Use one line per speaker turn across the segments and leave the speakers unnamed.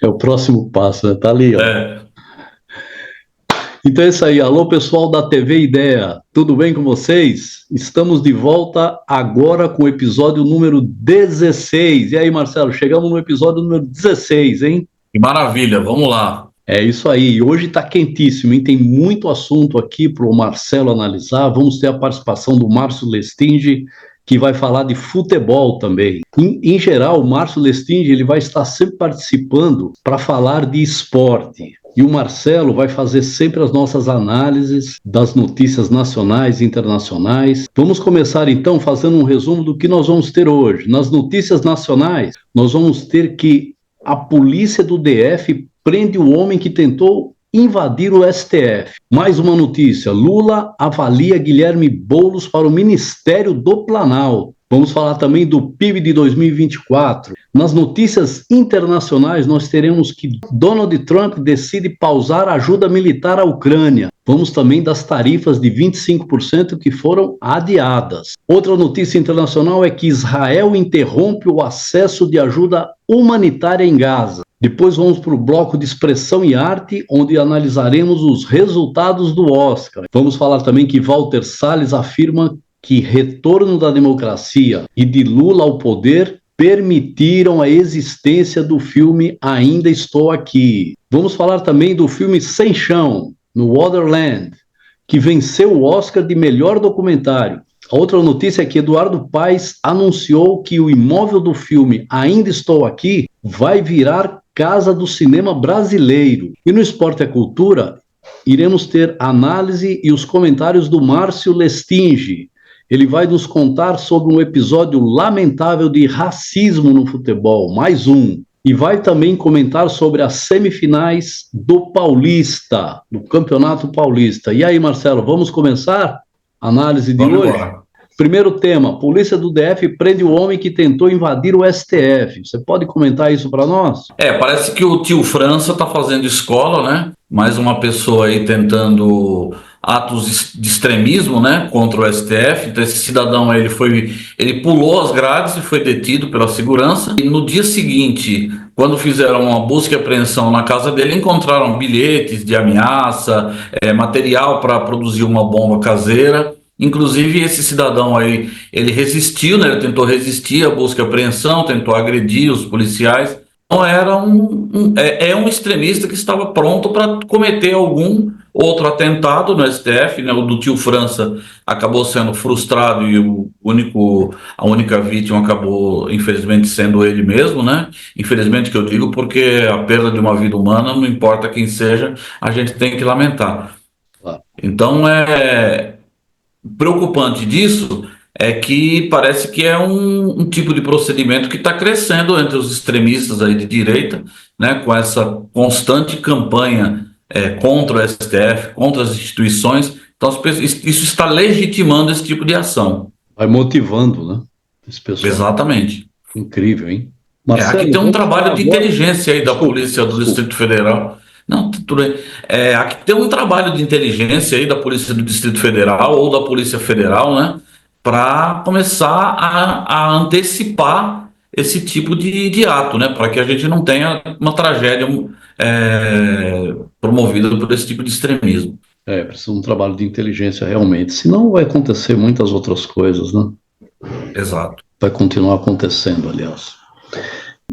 É o próximo passo, né? Tá ali, ó.
É,
Então é isso aí. Alô, pessoal da TV Ideia. Tudo bem com vocês? Estamos de volta agora com o episódio número 16. E aí, Marcelo, chegamos no episódio número 16, hein?
que maravilha, vamos lá.
É isso aí. Hoje está quentíssimo, hein? Tem muito assunto aqui para o Marcelo analisar. Vamos ter a participação do Márcio Lestinge, que vai falar de futebol também. Em geral, o Márcio Lestinge ele vai estar sempre participando para falar de esporte. E o Marcelo vai fazer sempre as nossas análises das notícias nacionais e internacionais. Vamos começar então fazendo um resumo do que nós vamos ter hoje. Nas notícias nacionais, nós vamos ter que a polícia do DF prende o homem que tentou invadir o STF. Mais uma notícia: Lula avalia Guilherme Boulos para o Ministério do Planalto. Vamos falar também do PIB de 2024. Nas notícias internacionais, nós teremos que Donald Trump decide pausar a ajuda militar à Ucrânia. Vamos também das tarifas de 25% que foram adiadas. Outra notícia internacional é que Israel interrompe o acesso de ajuda humanitária em Gaza. Depois vamos para o bloco de expressão e arte, onde analisaremos os resultados do Oscar. Vamos falar também que Walter Salles afirma que retorno da democracia e de Lula ao poder permitiram a existência do filme Ainda Estou Aqui. Vamos falar também do filme Sem Chão, no Waterland, que venceu o Oscar de melhor documentário. A outra notícia é que Eduardo Paes anunciou que o imóvel do filme Ainda Estou Aqui vai virar Casa do Cinema Brasileiro. E no Esporte e Cultura, iremos ter análise e os comentários do Márcio Lestinge. Ele vai nos contar sobre um episódio lamentável de racismo no futebol, mais um. E vai também comentar sobre as semifinais do Paulista, do Campeonato Paulista. E aí, Marcelo, vamos começar a análise de
Vamos
hoje?
embora.
Primeiro tema: polícia do DF prende o homem que tentou invadir o STF. Você pode comentar isso para nós?
Parece que o tio França está fazendo escola, né? Mais uma pessoa aí tentando atos de extremismo, né? Contra o STF. Então esse cidadão aí, ele pulou as grades e foi detido pela segurança. E no dia seguinte, quando fizeram uma busca e apreensão na casa dele, encontraram bilhetes de ameaça, material para produzir uma bomba caseira. Inclusive esse cidadão aí, ele resistiu, né? Ele tentou resistir à busca e apreensão, tentou agredir os policiais. Então era um extremista que estava pronto para cometer algum outro atentado no STF, né? O do tio França acabou sendo frustrado e a única vítima acabou, infelizmente, sendo ele mesmo, né? Infelizmente que eu digo, porque a perda de uma vida humana, não importa quem seja, a gente tem que lamentar.
Claro.
Então preocupante disso é que parece que é um tipo de procedimento que está crescendo entre os extremistas aí de direita, né, com essa constante campanha contra o STF, contra as instituições. Então, isso está legitimando esse tipo de ação.
Vai motivando, né? Esse pessoal.
Exatamente.
Incrível, hein?
Aqui
Marcelo,
tem um
vamos falar
trabalho de
agora.
inteligência aí da Polícia do
Desculpa.
Distrito Federal. Não, tudo bem. Aqui tem um trabalho de inteligência aí da Polícia do Distrito Federal ou da Polícia Federal, né? Para começar a antecipar esse tipo de ato, né? Para que a gente não tenha uma tragédia promovida por esse tipo de extremismo.
Precisa de um trabalho de inteligência realmente. Senão vai acontecer muitas outras coisas, né?
Exato.
Vai continuar acontecendo, aliás.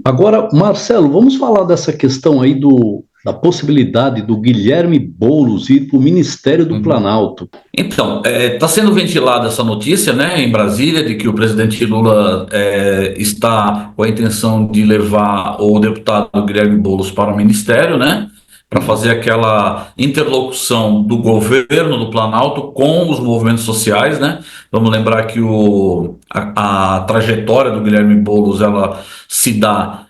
Agora, Marcelo, vamos falar dessa questão aí da possibilidade do Guilherme Boulos ir para o Ministério do Planalto.
Então, está sendo ventilada essa notícia, né, em Brasília, de que o presidente Lula está com a intenção de levar o deputado Guilherme Boulos para o Ministério, né, para fazer aquela interlocução do governo do Planalto com os movimentos sociais, né. Vamos lembrar que a trajetória do Guilherme Boulos, ela se dá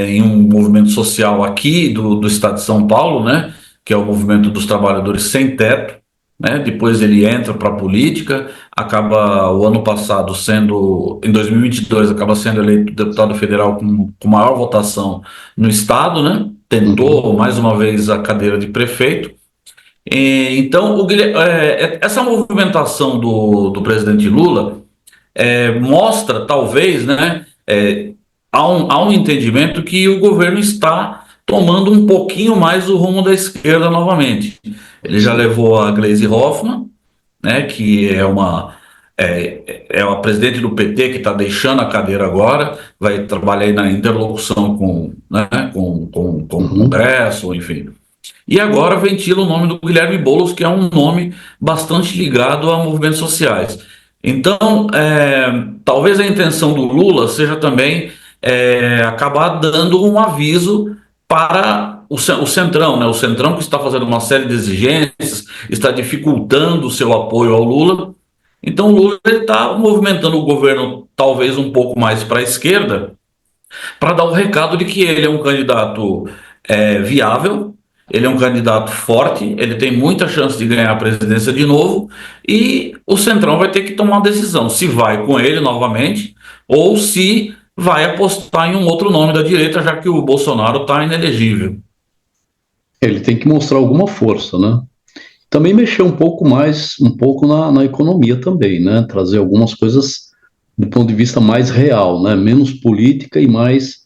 em um movimento social aqui do estado de São Paulo, né, que é o movimento dos trabalhadores sem teto, né? Depois ele entra para a política, acaba o ano passado em 2022, acaba sendo eleito deputado federal com maior votação no estado, né? Tentou mais uma vez a cadeira de prefeito. Então, essa movimentação do presidente Lula mostra, talvez, né, há um entendimento que o governo está tomando um pouquinho mais o rumo da esquerda novamente. Ele já levou a Gleisi Hoffmann, né, que é a presidente do PT que está deixando a cadeira agora, vai trabalhar aí na interlocução com, né, com o
Uhum.
Congresso, enfim. E agora ventila o nome do Guilherme Boulos, que é um nome bastante ligado a movimentos sociais. Então, talvez a intenção do Lula seja também acabar dando um aviso para o Centrão, né? O Centrão que está fazendo uma série de exigências, está dificultando o seu apoio ao Lula. Então, o Lula está movimentando o governo talvez um pouco mais para a esquerda, para dar o recado de que ele é um candidato viável, ele é um candidato forte, ele tem muita chance de ganhar a presidência de novo, e o Centrão vai ter que tomar uma decisão, se vai com ele novamente, ou se vai apostar em um outro nome da direita, já que o Bolsonaro está inelegível.
Ele tem que mostrar alguma força, né? Também mexer um pouco mais, um pouco na economia também, né? Trazer algumas coisas do ponto de vista mais real, né? Menos política e mais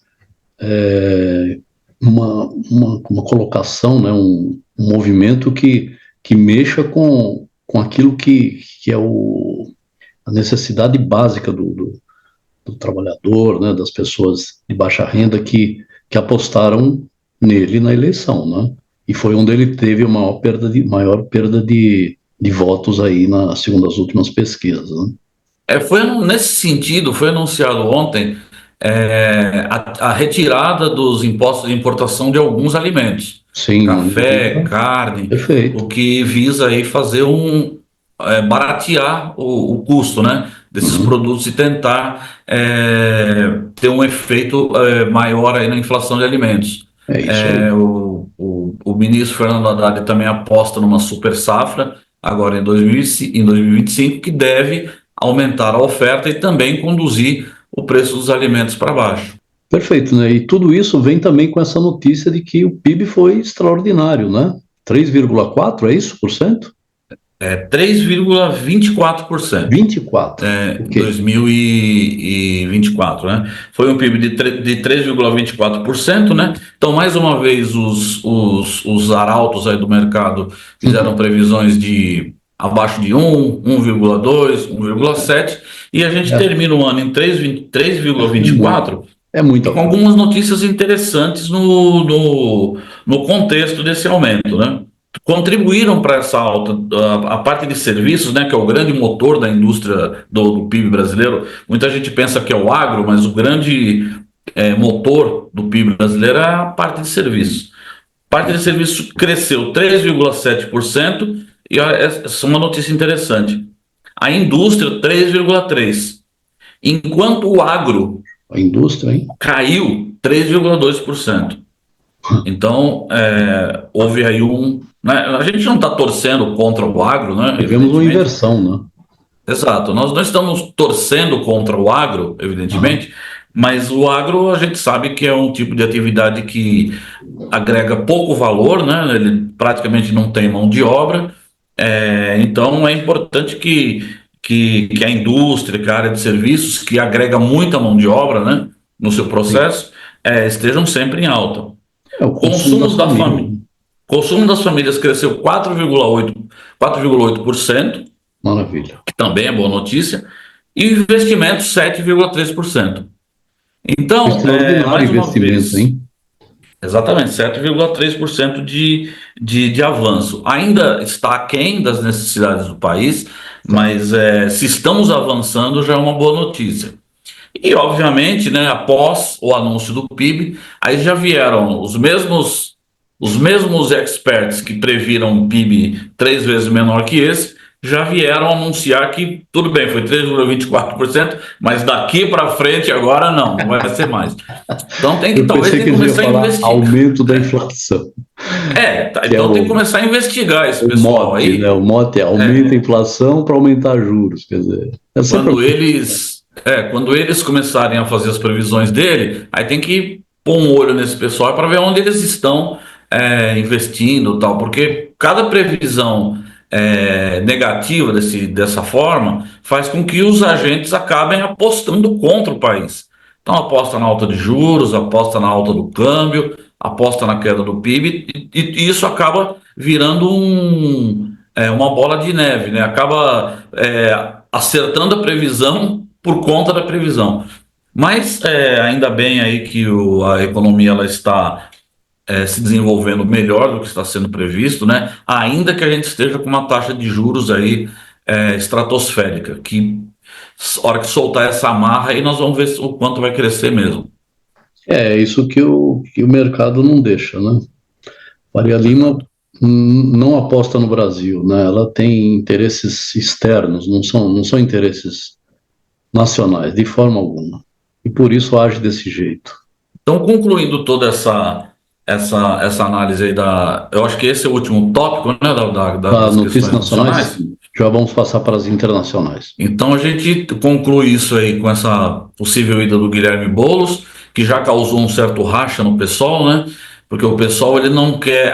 uma colocação, né? Um movimento que mexa com aquilo que é a necessidade básica do trabalhador, né? Das pessoas de baixa renda que apostaram nele na eleição, né? E foi onde ele teve a maior perda de votos aí, segundo as últimas pesquisas, né?
Nesse sentido, foi anunciado ontem a retirada dos impostos de importação de alguns alimentos,
Sim,
café, carne, o
perfeito.
que visa aí fazer baratear o custo, né, desses
Uhum.
produtos e tentar ter um efeito maior aí na inflação de alimentos.
É isso aí.
O ministro Fernando Haddad também aposta numa super safra agora em 2025, que deve aumentar a oferta e também conduzir o preço dos alimentos para baixo.
Perfeito, né? E tudo isso vem também com essa notícia de que o PIB foi extraordinário, né? 3,4, é isso, por cento?
3,24%.
24.
Em
Ok.
2024, né? Foi um PIB de 3,24%, né? Então, mais uma vez, os arautos aí do mercado fizeram previsões de abaixo de 1,2, 1,7, e a gente
É,
termina o ano em
é muito.
3,24
É
e
muita
com
coisa.
algumas notícias interessantes no contexto desse aumento, né? Contribuíram para essa alta a parte de serviços, né, que é o grande motor da indústria do PIB brasileiro. Muita gente pensa que é o agro, mas o grande motor do PIB brasileiro é a parte de serviços. A parte de serviços cresceu 3,7% e essa é uma notícia interessante. A indústria 3,3%, enquanto o agro
A indústria, hein?
caiu 3,2%. Então, houve aí né, a gente não está torcendo contra o agro, né?
Tivemos uma
Evidentemente.
inversão, né?
Exato. Nós não estamos torcendo contra o agro,
Aham.
evidentemente, mas o agro a gente sabe que é um tipo de atividade que agrega pouco valor, né? Ele praticamente não tem mão de obra. Então, é importante que a indústria, que a área de serviços, que agrega muita mão de obra, né, no seu
Sim.
processo, estejam sempre em alta.
É o consumo das
Consumos da
famílias,
família.
né?
Consumo das famílias cresceu 4,8%,
Maravilha.
que também é boa notícia, e investimentos 7,3%. Então,
Extraordinário
mais uma
investimento,
vez,
hein?
exatamente, 7,3% de avanço. Ainda está aquém das necessidades do país,
Tá.
mas se estamos avançando já é uma boa notícia. E, obviamente, né, após o anúncio do PIB, aí já vieram os mesmos experts que previram um PIB 3 vezes menor que esse, já vieram anunciar que tudo bem, foi 3,24%, mas daqui para frente agora não vai ser mais. Então
Eu
talvez
pensei
tenha
que
que
eles iam
começar a
falar
investigar.
aumento da inflação, que é
Então tem que começar a investigar esse
o
pessoal
mote, né?
aí.
O mote é aumenta a inflação para aumentar juros, quer dizer, é sempre.
Quando eles começarem a fazer as previsões dele, aí tem que pôr um olho nesse pessoal para ver onde eles estão investindo, tal, porque cada previsão negativa dessa forma faz com que os agentes acabem apostando contra o país. Então aposta na alta de juros, aposta na alta do câmbio, aposta na queda do PIB, e isso acaba virando uma bola de neve, né? Acaba acertando a previsão por conta da previsão. Mas ainda bem aí que a economia ela está se desenvolvendo melhor do que está sendo previsto, né? Ainda que a gente esteja com uma taxa de juros aí estratosférica, que a hora que soltar essa amarra aí nós vamos ver o quanto vai crescer mesmo.
É isso que o mercado não deixa, né? Faria Lima
Exato.
não aposta no Brasil, né? Ela tem interesses externos, não são interesses nacionais, de forma alguma. E por isso age desse jeito.
Então, concluindo toda essa análise aí eu acho que esse é o último tópico, né,
Para
das
notícias
questões
nacionais,
nacionais.
já vamos passar para as internacionais.
Então a gente conclui isso aí com essa possível ida do Guilherme Boulos, que já causou um certo racha no PSOL, né? Porque o PSOL ele não quer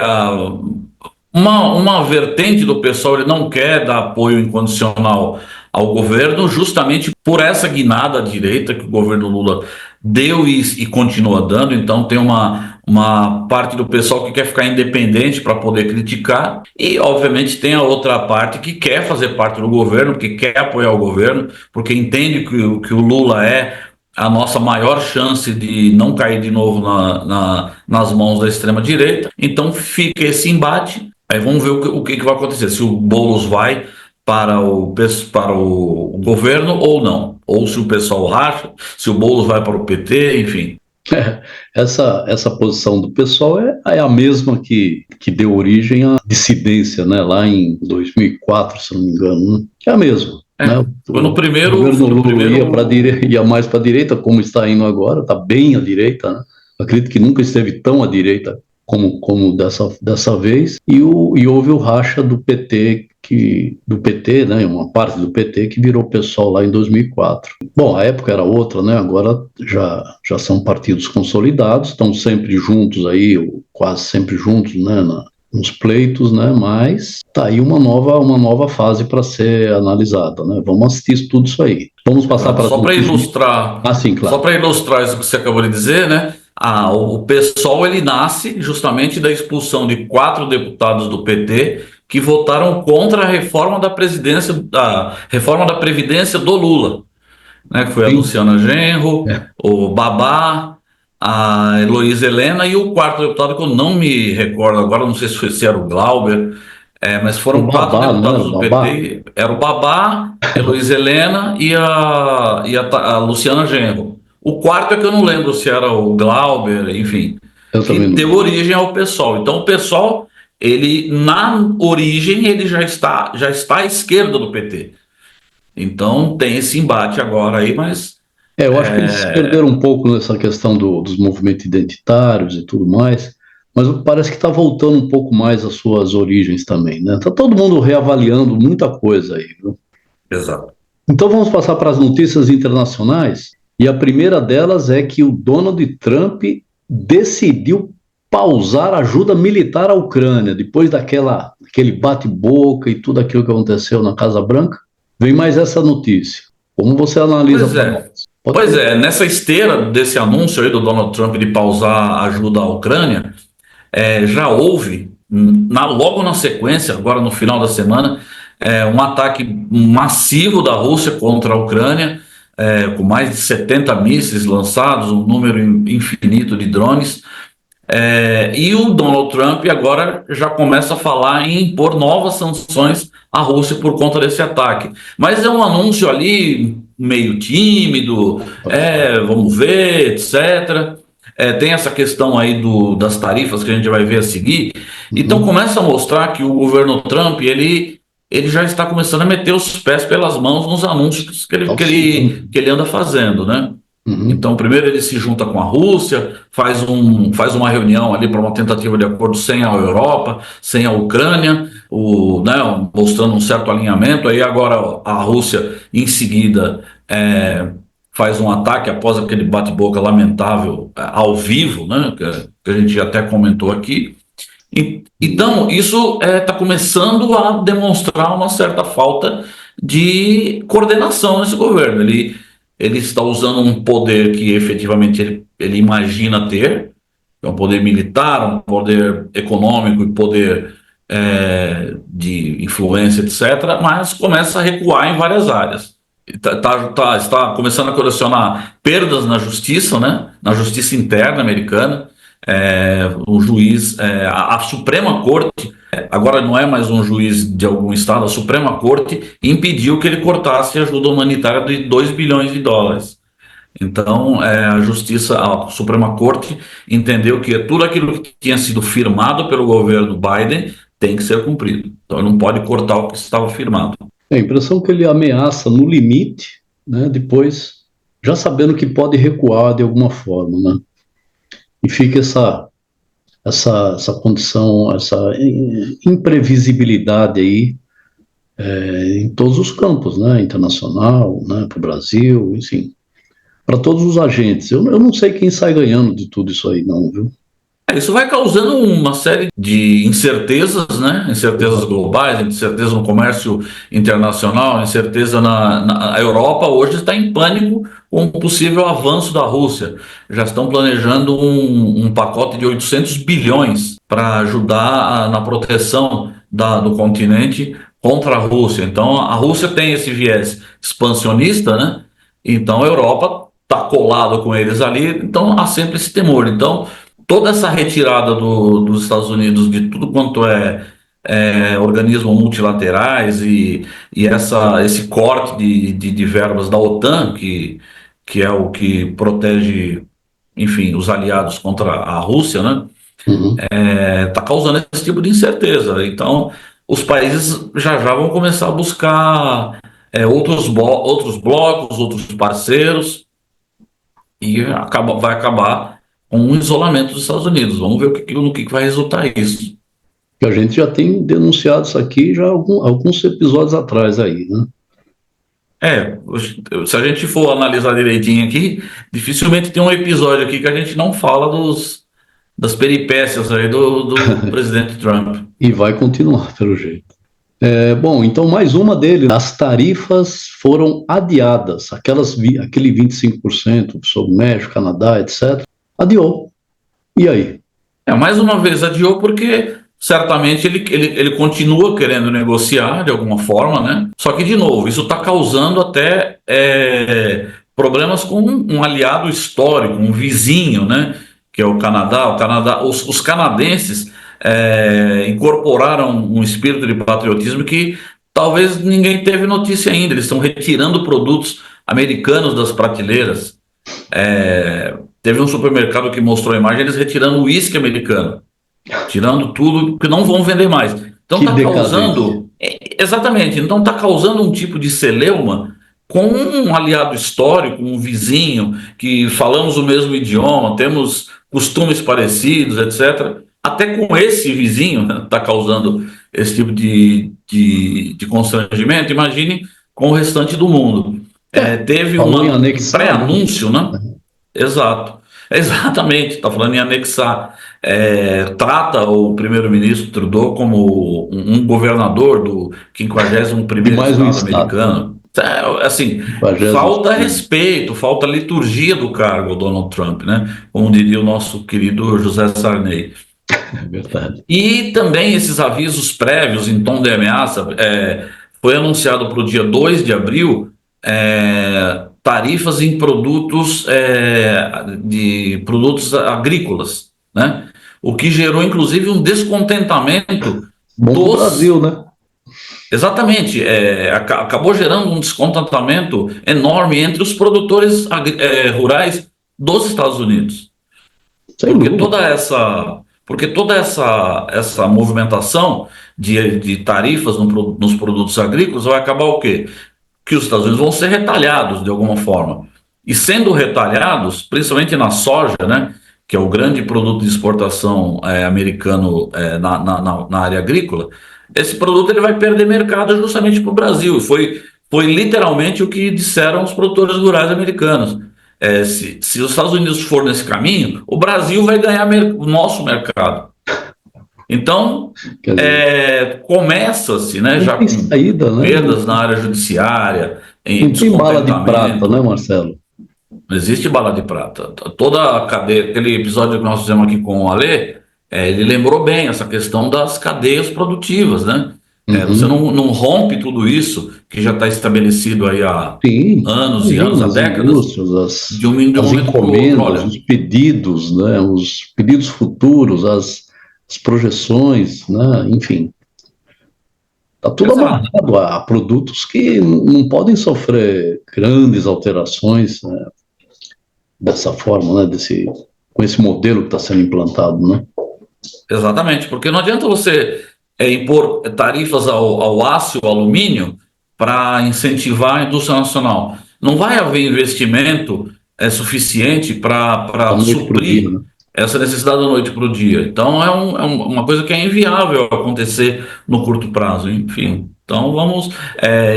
uma vertente do PSOL, ele não quer dar apoio incondicional ao governo, justamente por essa guinada à direita que o governo Lula deu e continua dando. Então tem uma parte do pessoal que quer ficar independente para poder criticar, e obviamente tem a outra parte que quer fazer parte do governo, que quer apoiar o governo, porque entende que o Lula é a nossa maior chance de não cair de novo nas mãos da extrema-direita. Então fica esse embate. Aí vamos ver o que vai acontecer, se o Boulos vai para o governo ou não, ou se o pessoal racha, se o Boulos vai para o PT, enfim.
Essa posição do pessoal é a mesma que deu origem à dissidência, né, lá em 2004, se não me engano, né? É a mesma. Né?
Foi no
O
primeiro,
governo
foi no
Lula
primeiro.
ia mais para a direita, como está indo agora, está bem à direita, né? Acredito que nunca esteve tão à direita como dessa vez, e houve o racha do PT, né, uma parte do PT que virou PSOL lá em 2004. Bom, a época era outra, né, agora já são partidos consolidados, estão sempre juntos aí, ou quase sempre juntos, né, nos pleitos, né, mas tá aí uma nova fase para ser analisada, né, vamos assistir tudo isso aí. Vamos passar para as
Só para
notícias.
ilustrar,
Ah, sim,
só
claro.
para ilustrar isso que você acabou de dizer, né? O PSOL ele nasce justamente da expulsão de 4 deputados do PT que votaram contra a reforma da Previdência do Lula, né? Que foi a
Sim.
Luciana Genro,
É.
o Babá, a Heloísa Helena e o quarto deputado que eu não me recordo agora, não sei se era o Glauber. Mas
O
foram quatro
Babá, não era
deputados
o
do
Babá?
PT, era o Babá, Heloísa Helena e a Luciana Genro. O quarto é que eu não lembro se era o Glauber, enfim,
Eu
que
também não
deu
lembro.
origem ao PSOL. Então o PSOL, ele na origem, ele já está à esquerda do PT. Então tem esse embate agora aí, mas
Eu acho que eles se perderam um pouco nessa questão dos movimentos identitários e tudo mais, mas parece que está voltando um pouco mais às suas origens também, né? Está todo mundo reavaliando muita coisa aí, viu?
exato.
Então vamos passar para as notícias internacionais, e a primeira delas é que o Donald Trump decidiu pausar a ajuda militar à Ucrânia, depois daquele bate-boca e tudo aquilo que aconteceu na Casa Branca. Vem mais essa notícia. Como você analisa
Pois
para
é.
nós? Pode
Pois
começar.
é, nessa esteira desse anúncio aí do Donald Trump de pausar a ajuda à Ucrânia, já houve, logo na sequência, agora no final da semana, um ataque massivo da Rússia contra a Ucrânia, com mais de 70 mísseis lançados, um número infinito de drones. E o Donald Trump agora já começa a falar em impor novas sanções à Rússia por conta desse ataque. Mas é um anúncio ali meio tímido, vamos ver, etc. Tem essa questão aí das tarifas que a gente vai ver a seguir. Então
Uhum.
começa a mostrar que o governo Trump ele já está começando a meter os pés pelas mãos nos anúncios que ele, que
Auxiliando.
ele, que ele anda fazendo, né?
Uhum.
Então, primeiro ele se junta com a Rússia, faz uma reunião ali para uma tentativa de acordo sem a Europa, sem a Ucrânia, né, mostrando um certo alinhamento. Aí agora a Rússia, em seguida, faz um ataque após aquele bate-boca lamentável ao vivo, né, que a gente até comentou aqui. Então, isso está começando a demonstrar uma certa falta de coordenação nesse governo. ele está usando um poder que efetivamente ele imagina ter, que é um poder militar, um poder econômico e poder de influência, etc., mas começa a recuar em várias áreas. Está começando a colecionar perdas na justiça, né? Na justiça interna americana. O juiz, a Suprema Corte, agora não é mais um juiz de algum estado, a Suprema Corte impediu que ele cortasse a ajuda humanitária de 2 bilhões de dólares. Então, a Suprema Corte entendeu que tudo aquilo que tinha sido firmado pelo governo Biden tem que ser cumprido. Então, ele não pode cortar o que estava firmado.
A impressão que ele ameaça no limite, né, depois, já sabendo que pode recuar de alguma forma, né? E fica essa condição, essa imprevisibilidade aí em todos os campos, né? Internacional, né? Para o Brasil, enfim, para todos os agentes. Eu não sei quem sai ganhando de tudo isso aí, não, viu?
Isso vai causando uma série de incertezas, né? Incertezas globais, incerteza no comércio internacional, incerteza a Europa hoje está em pânico com o possível avanço da Rússia. Já estão planejando um pacote de 800 bilhões para ajudar na proteção do continente contra a Rússia. Então, a Rússia tem esse viés expansionista, né? Então, a Europa está colada com eles ali, então há sempre esse temor. Então, toda essa retirada dos Estados Unidos de tudo quanto organismos multilaterais e esse corte de verbas da OTAN, que é o que protege, enfim, os aliados contra a Rússia, né? Está causando esse tipo de incerteza. Então, os países já vão começar a buscar outros blocos, outros parceiros, e vai acabar com um isolamento dos Estados Unidos. Vamos ver no que vai resultar isso.
A gente já tem denunciado isso aqui já alguns episódios atrás aí, né?
Se a gente for analisar direitinho aqui, dificilmente tem um episódio aqui que a gente não fala das peripécias aí do presidente Trump.
E vai continuar, pelo jeito. Bom, então mais uma dele, as tarifas foram adiadas, aquele 25% sobre México, Canadá, etc., adiou. E aí?
Mais uma vez adiou porque certamente ele continua querendo negociar de alguma forma, né? Só que, de novo, isso está causando até problemas com um aliado histórico, um vizinho, né? Que é o Canadá. Os canadenses incorporaram um espírito de patriotismo que talvez ninguém teve notícia ainda. Eles estão retirando produtos americanos das prateleiras. Teve um supermercado que mostrou a imagem, eles retirando o uísque americano, tirando tudo que não vão vender mais. Então está causando, exatamente, então está causando um tipo de celeuma com um aliado histórico, um vizinho, que falamos o mesmo idioma, temos costumes parecidos, etc. Até com esse vizinho está causando esse tipo de constrangimento. Imagine com o restante do mundo. Teve um pré-anúncio, né? Exatamente, está falando em anexar. Trata o primeiro-ministro Trudeau como um governador do 51º estado americano. Assim, falta respeito, falta liturgia do cargo, Donald Trump, né? Como diria o nosso querido José Sarney.
É verdade.
E também esses avisos prévios em tom de ameaça. Foi anunciado para o dia 2 de abril tarifas em produtos agrícolas, né? O que gerou inclusive um descontentamento
do Brasil, né?
Exatamente, acabou gerando um descontentamento enorme entre os produtores rurais dos Estados Unidos. Porque toda essa movimentação de tarifas nos produtos agrícolas vai acabar o quê? Que os Estados Unidos vão ser retalhados de alguma forma. E sendo retalhados, principalmente na soja, né, que é o grande produto de exportação americano na área agrícola, esse produto ele vai perder mercado justamente para o Brasil. Foi literalmente o que disseram os produtores rurais americanos. Se os Estados Unidos for nesse caminho, o Brasil vai ganhar o nosso mercado. Então,
Quer dizer,
começa-se, né,
não
já
tem
com
saída, né?
perdas na área judiciária, em
Não tem bala de prata, né,
descontentamento.
Marcelo?
Não existe bala de prata. Toda a cadeia, aquele episódio que nós fizemos aqui com o Alê, ele lembrou bem essa questão das cadeias produtivas, né? Você
Uhum.
não rompe tudo isso que já está estabelecido aí há
Sim,
anos e anos,
imagina
há
as
décadas,
indústrias,
de um
as
momento para o outro.
encomendas,
Olha,
os pedidos, né, os pedidos futuros, as projeções, né, enfim, está tudo
exato.
amarrado a produtos que não podem sofrer grandes alterações, né, dessa forma, né, com esse modelo que está sendo implantado, né?
Exatamente, porque não adianta você impor tarifas ao aço e ao alumínio para incentivar a indústria nacional. Não vai haver investimento suficiente
Da
para
noite para o dia,
suprir
né?
essa necessidade da noite para o dia. Então, uma coisa que é inviável acontecer no curto prazo, enfim. Então, vamos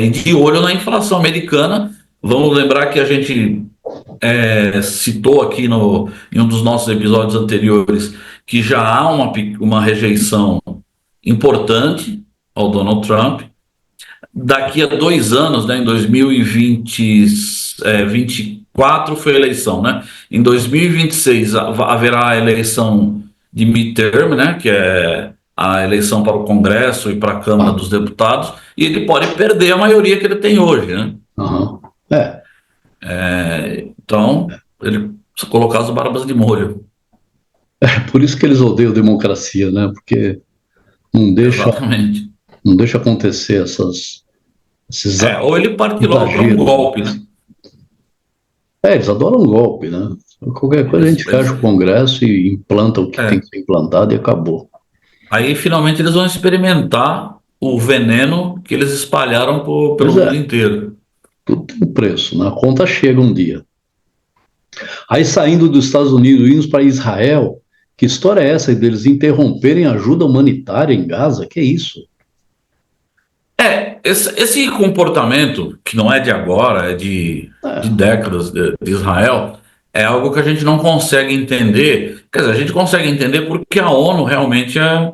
ir de olho na inflação americana. Vamos lembrar que a gente citou aqui em um dos nossos episódios anteriores que já há uma rejeição importante ao Donald Trump. Daqui a 2 anos, né, em 2024 foi a eleição, né? Em 2026 haverá a eleição de midterm, né, que é a eleição para o Congresso e para a Câmara
Ah,
dos Deputados, e ele pode perder a maioria que ele tem hoje, né?
aham. É,
Então, ele precisa colocar as barbas de molho.
por isso que eles odeiam democracia, né? Porque não deixa,
Exatamente.
não deixa acontecer esses
Ou ele parte logo para um
exageros, né?
golpe, né?
Eles adoram um golpe, né? Qualquer coisa a
Eles,
gente fecha o Congresso e implanta o que tem
é.
que ser implantado e acabou.
Aí finalmente eles vão experimentar o veneno que eles espalharam pelo
Pois
mundo
é,
inteiro.
tudo tem um preço, né? A conta chega um dia. Aí saindo dos Estados Unidos, indo para Israel, que história é essa deles interromperem a ajuda humanitária em Gaza? Que é isso?
Esse comportamento, que não é de agora, é de
É,
décadas de Israel, é algo que a gente não consegue entender. Quer dizer, a gente consegue entender porque a ONU realmente é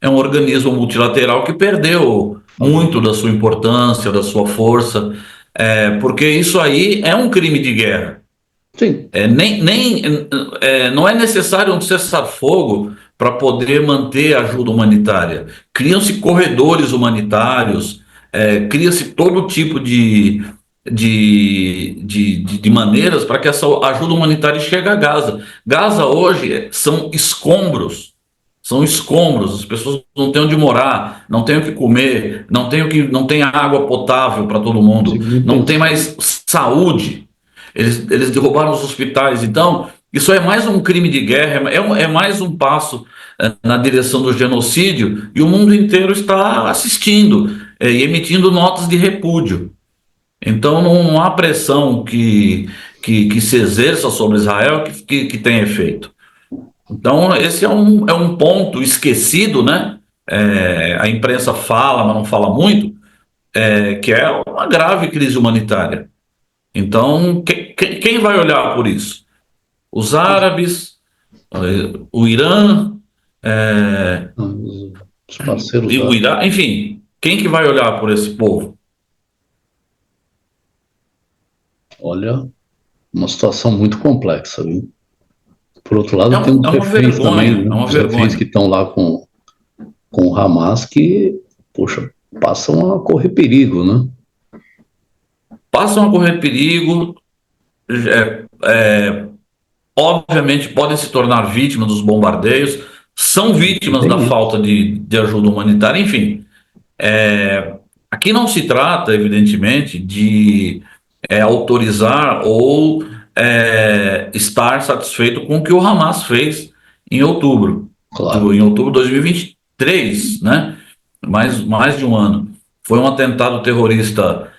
um organismo multilateral que perdeu muito da sua importância, da sua força, porque isso aí é um crime de guerra.
sim,
Não é necessário um cessar-fogo para poder manter a ajuda humanitária. Criam-se corredores humanitários, cria-se todo tipo de maneiras para que essa ajuda humanitária chegue a Gaza. Gaza hoje são escombros. São escombros, as pessoas não têm onde morar, não têm o que comer, não tem água potável para todo
não
mundo,
consigo nem
não tem
pensar.
mais saúde. Eles derrubaram os hospitais. Então, isso é mais um crime de guerra, é mais um passo na direção do genocídio, e o mundo inteiro está assistindo e emitindo notas de repúdio. Então, não há pressão que se exerça sobre Israel que tenha efeito. Então, esse é um ponto esquecido, né? A imprensa fala, mas não fala muito, que é uma grave crise humanitária. Então, quem vai olhar por isso? Os árabes, o Irã,
Os parceiros
e o
da.
Iraque, enfim, quem que vai olhar por esse povo?
Olha, uma situação muito complexa, viu? Por outro
É
lado, tem
uma,
os
é uma
reféns também,
vergonha,
né?
é uma
Os reféns que
vergonha.
estão lá com o Hamas que, poxa, passam a correr perigo, né?
Passam a correr perigo, é, é, obviamente podem se tornar vítimas dos bombardeios, são vítimas da
Tem isso.
falta de ajuda humanitária, enfim. Aqui não se trata, evidentemente, de autorizar ou estar satisfeito com o que o Hamas fez em outubro,
Claro.
em outubro de 2023, né? Mais de um ano. Foi um atentado terrorista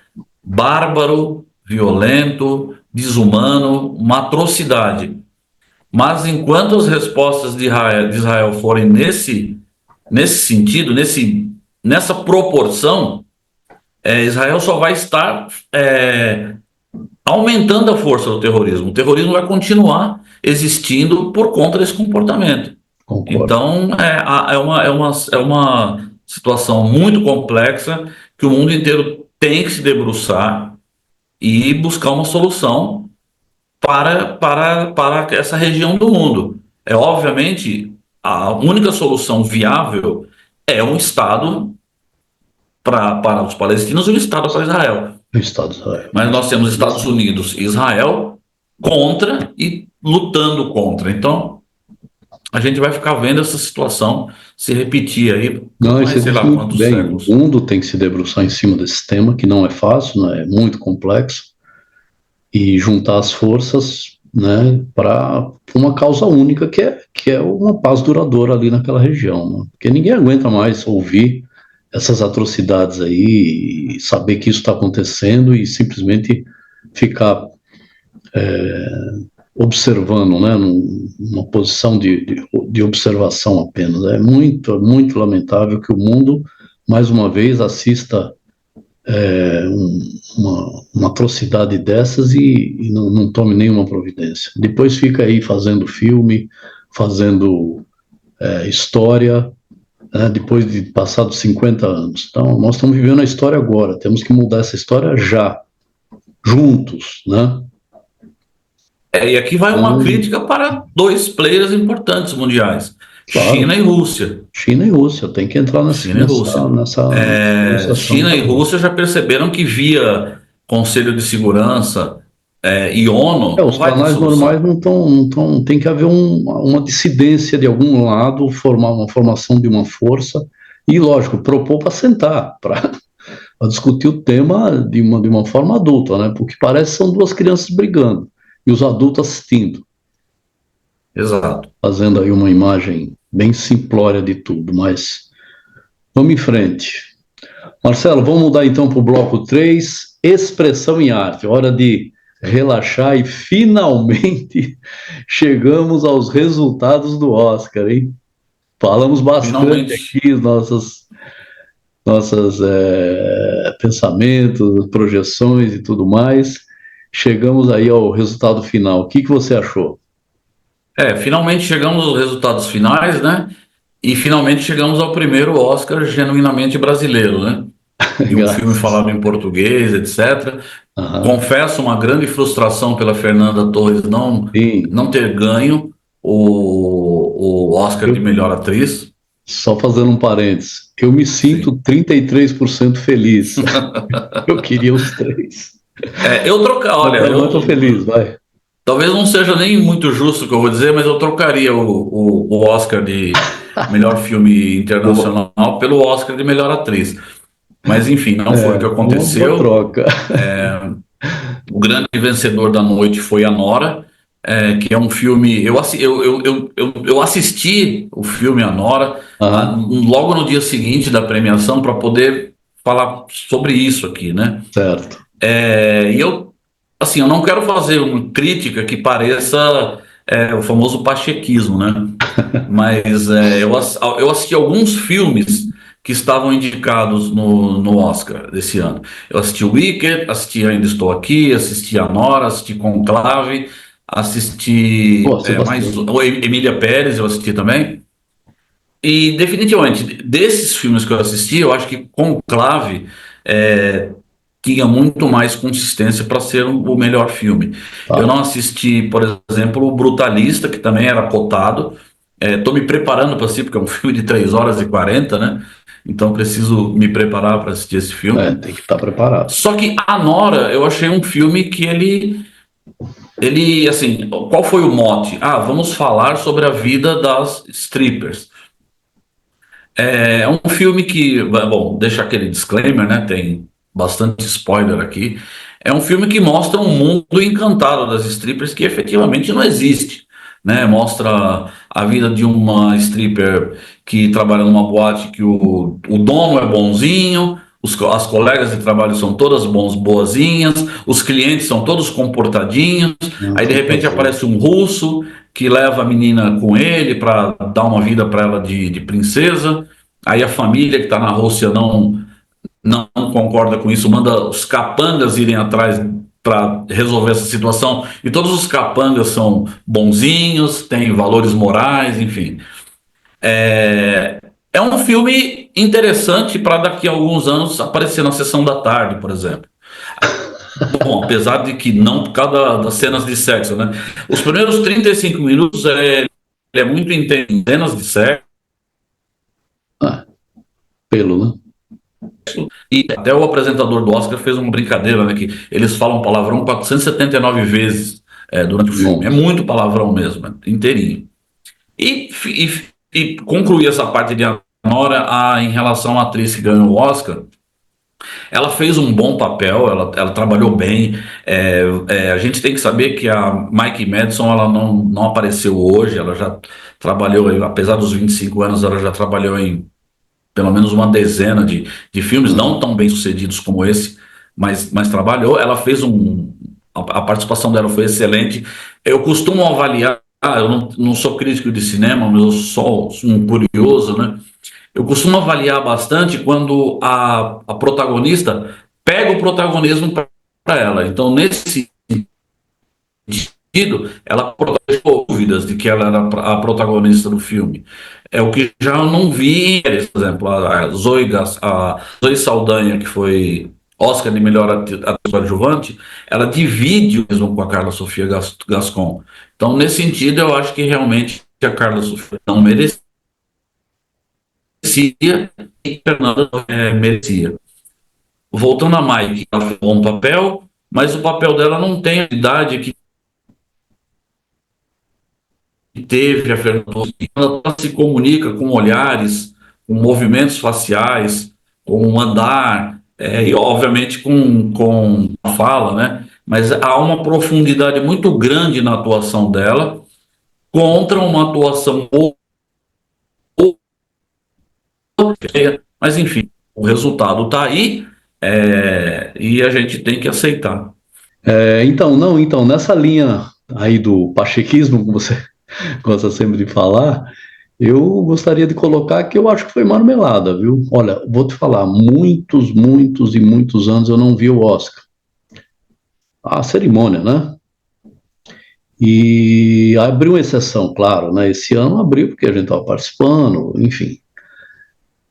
bárbaro, violento, desumano, uma atrocidade. Mas enquanto as respostas de Israel forem nesse sentido, nessa proporção, Israel só vai estar aumentando a força do terrorismo. O terrorismo vai continuar existindo por conta desse comportamento.
concordo.
Então, é uma situação muito complexa que o mundo inteiro tem que se debruçar e buscar uma solução para essa região do mundo. Obviamente, a única solução viável é um Estado para os palestinos e um Estado para Israel.
O Estado de Israel.
Mas nós temos Estados Unidos e Israel contra e lutando contra. Então, a gente vai ficar vendo essa situação se repetir aí
Não,
por
você
sei
disse
lá
muito
quantos
bem.
séculos.
O mundo tem que se debruçar em cima desse tema, que não é fácil, né? É muito complexo, e juntar as forças, né, para uma causa única, que é uma paz duradoura ali naquela região, né? Porque ninguém aguenta mais ouvir essas atrocidades aí e saber que isso está acontecendo e simplesmente ficar observando, né, numa posição de observação apenas. É muito, muito lamentável que o mundo, mais uma vez, assista uma atrocidade dessas e não tome nenhuma providência. Depois fica aí fazendo filme, fazendo história, né, depois de passados 50 anos. Então, nós estamos vivendo a história agora, temos que mudar essa história já, juntos, né?
E aqui vai uma
Então,
crítica para dois players importantes mundiais,
claro,
China e Rússia.
China e Rússia tem que entrar
China e Rússia.
nessa negociação
China e
também.
Rússia já perceberam que via Conselho de Segurança e ONU não
Os
vai ter
canais normais
solução.
não tem que haver uma dissidência de algum lado, formar uma formação de uma força e, lógico, propor para sentar, para discutir o tema de uma forma adulta, né? Porque parece que são duas crianças brigando e os adultos assistindo,
Exato.
fazendo aí uma imagem bem simplória de tudo, mas vamos em frente. Marcelo, vamos mudar então para o bloco 3, expressão em arte. Hora de relaxar e finalmente chegamos aos resultados do Oscar, hein? Falamos bastante
Finalmente.
aqui, nossas pensamentos, projeções e tudo mais. Chegamos aí ao resultado final. O que você achou?
Finalmente chegamos aos resultados finais, né? E finalmente chegamos ao primeiro Oscar genuinamente brasileiro, né? De um filme
Graças.
falado em português, etc.
Aham.
Confesso uma grande frustração pela Fernanda Torres
Sim.
não ter ganho o Oscar de
Eu,
melhor atriz.
só fazendo um parênteses, eu me sinto
Sim.
33% feliz. Eu queria os três.
Eu trocar, olha,
Mas estou feliz, vai.
talvez não seja nem muito justo o que eu vou dizer, mas eu trocaria o Oscar de melhor filme
Boa.
internacional pelo Oscar de melhor atriz. Mas enfim, não foi o que
É uma boa
aconteceu.
troca.
O grande vencedor da noite foi A Nora, que é um filme. Eu assisti o filme A Nora
Aham,
logo no dia seguinte da premiação para poder falar sobre isso aqui, né?
certo.
E assim, eu não quero fazer uma crítica que pareça o famoso pachequismo, né? Mas eu assisti alguns filmes que estavam indicados no Oscar desse ano. Eu assisti Wicked, assisti Ainda Estou Aqui, assisti A Nora, assisti Conclave, assisti
Gosto bastante.
Emília Pérez, eu assisti também. E definitivamente, desses filmes que eu assisti, eu acho que Conclave é, tinha muito mais consistência para ser o melhor filme. Eu
Tá.
não assisti, por exemplo, o Brutalista, que também era cotado. Estou me preparando para assistir, porque é um filme de 3 horas e 40, né? Então preciso me preparar para assistir esse filme.
Tem que estar preparado.
Só que A Nora, eu achei um filme que assim, qual foi o mote? Vamos falar sobre a vida das strippers. É um filme que, bom, deixa aquele disclaimer, né? Tem bastante spoiler aqui. É um filme que mostra um mundo encantado das strippers que efetivamente não existe, né? Mostra a vida de uma stripper que trabalha numa boate que o dono é bonzinho, as colegas de trabalho são todas boazinhas, os clientes são todos comportadinhos. Aí de repente
Fantasia.
aparece um russo que leva a menina com ele para dar uma vida para ela de princesa. Aí a família que está na Rússia não concorda com isso, manda os capangas irem atrás para resolver essa situação. E todos os capangas são bonzinhos, têm valores morais, enfim. É um filme interessante para daqui a alguns anos aparecer na sessão da tarde, por exemplo. Bom, apesar de que não por causa das cenas de sexo, né? Os primeiros 35 minutos ele é muito intenso em cenas de sexo,
Ah, pelo, né?
e até o apresentador do Oscar fez uma brincadeira, né? Que eles falam palavrão 479 vezes durante o filme. É
Nossa.
muito palavrão mesmo, inteirinho. E concluir essa parte de Anora em relação à atriz que ganhou o Oscar. Ela fez um bom papel, ela trabalhou bem. A gente tem que saber que a Mike Madison ela não apareceu hoje, ela já trabalhou, apesar dos 25 anos, ela já trabalhou em pelo menos uma dezena de filmes, não tão bem sucedidos como esse, mas trabalhou. Ela fez a participação dela foi excelente. Eu costumo avaliar, eu não sou crítico de cinema, mas eu sou um curioso, né? Eu costumo avaliar bastante quando a protagonista pega o protagonismo para ela. Então, nesse sentido, ela deixou dúvidas de que ela era a protagonista do filme. É o que já eu não vi, por exemplo, a Zoe Saldanha, que foi Oscar de melhor atriz coadjuvante, ela divide o mesmo com a Carla Sofia Gascon. Então, nesse sentido, eu acho que realmente a Carla Sofia não merecia e Fernanda merecia. Voltando a Mike, ela fez um bom papel, mas o papel dela não tem a idade que teve a Fernanda. Ela se comunica com olhares, com movimentos faciais, com um andar, e obviamente com a fala, né? Mas há uma profundidade muito grande na atuação dela contra uma atuação mas enfim, o resultado está aí, e a gente tem que aceitar.
Então, nessa linha aí do pachequismo, como você gosta sempre de falar, eu gostaria de colocar que eu acho que foi marmelada, viu? Olha, vou te falar, muitos, muitos e muitos anos eu não vi o Oscar. A cerimônia, né? E abriu uma exceção, claro, né? Esse ano abriu porque a gente estava participando, enfim.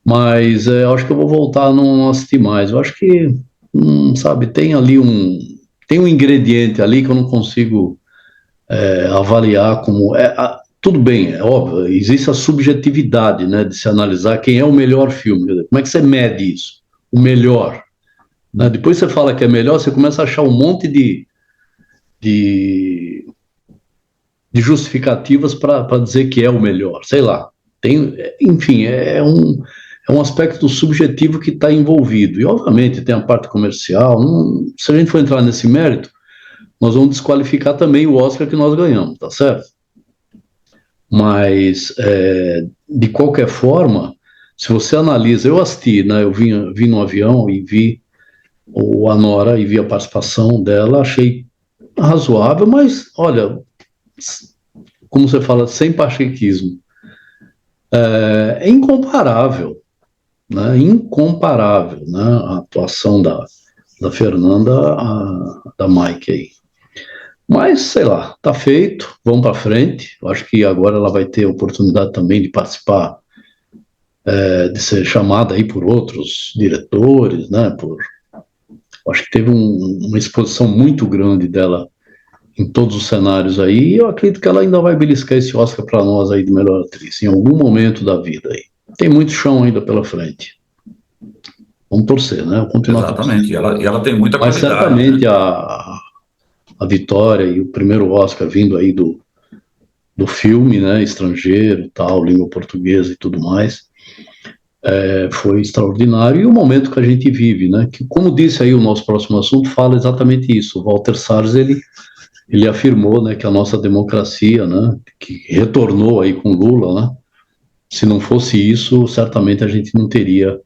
Mas eu acho que eu vou voltar a não assistir mais. Eu acho que, sabe, tem um ingrediente ali que eu não consigo avaliar como tudo bem, é óbvio, existe a subjetividade, né, de se analisar quem é o melhor filme. Quer dizer, como é que você mede isso? O melhor, né? Depois você fala que é melhor, você começa a achar um monte de, de justificativas para dizer que é o melhor. Sei lá. Enfim, é um aspecto subjetivo que está envolvido. E, obviamente, tem a parte comercial. Se a gente for entrar nesse mérito, nós vamos desqualificar também o Oscar que nós ganhamos, tá certo? Mas, de qualquer forma, se você analisa, eu assisti, né? Eu vim no avião e vi o Anora e vi a participação dela, achei razoável, mas, olha, como você fala, sem pachequismo, é incomparável, né? Incomparável, né? A atuação da Fernanda, da Mike aí. Mas, sei lá, tá feito, vamos para frente. Eu acho que agora ela vai ter a oportunidade também de participar, de ser chamada aí por outros diretores, né? Acho que teve uma exposição muito grande dela em todos os cenários aí, e eu acredito que ela ainda vai beliscar esse Oscar para nós aí de melhor atriz, em algum momento da vida aí. Tem muito chão ainda pela frente. Vamos torcer, né?
Exatamente, e ela tem muita
Mas
qualidade,
certamente
né?
a vitória e o primeiro Oscar vindo aí do filme, né? Estrangeiro, tal, língua portuguesa e tudo mais, foi extraordinário. E o momento que a gente vive, né? Que, como disse aí o nosso próximo assunto, fala exatamente isso. O Walter Salles, ele afirmou, né, que a nossa democracia, né, que retornou aí com Lula, né, se não fosse isso, certamente a gente não teria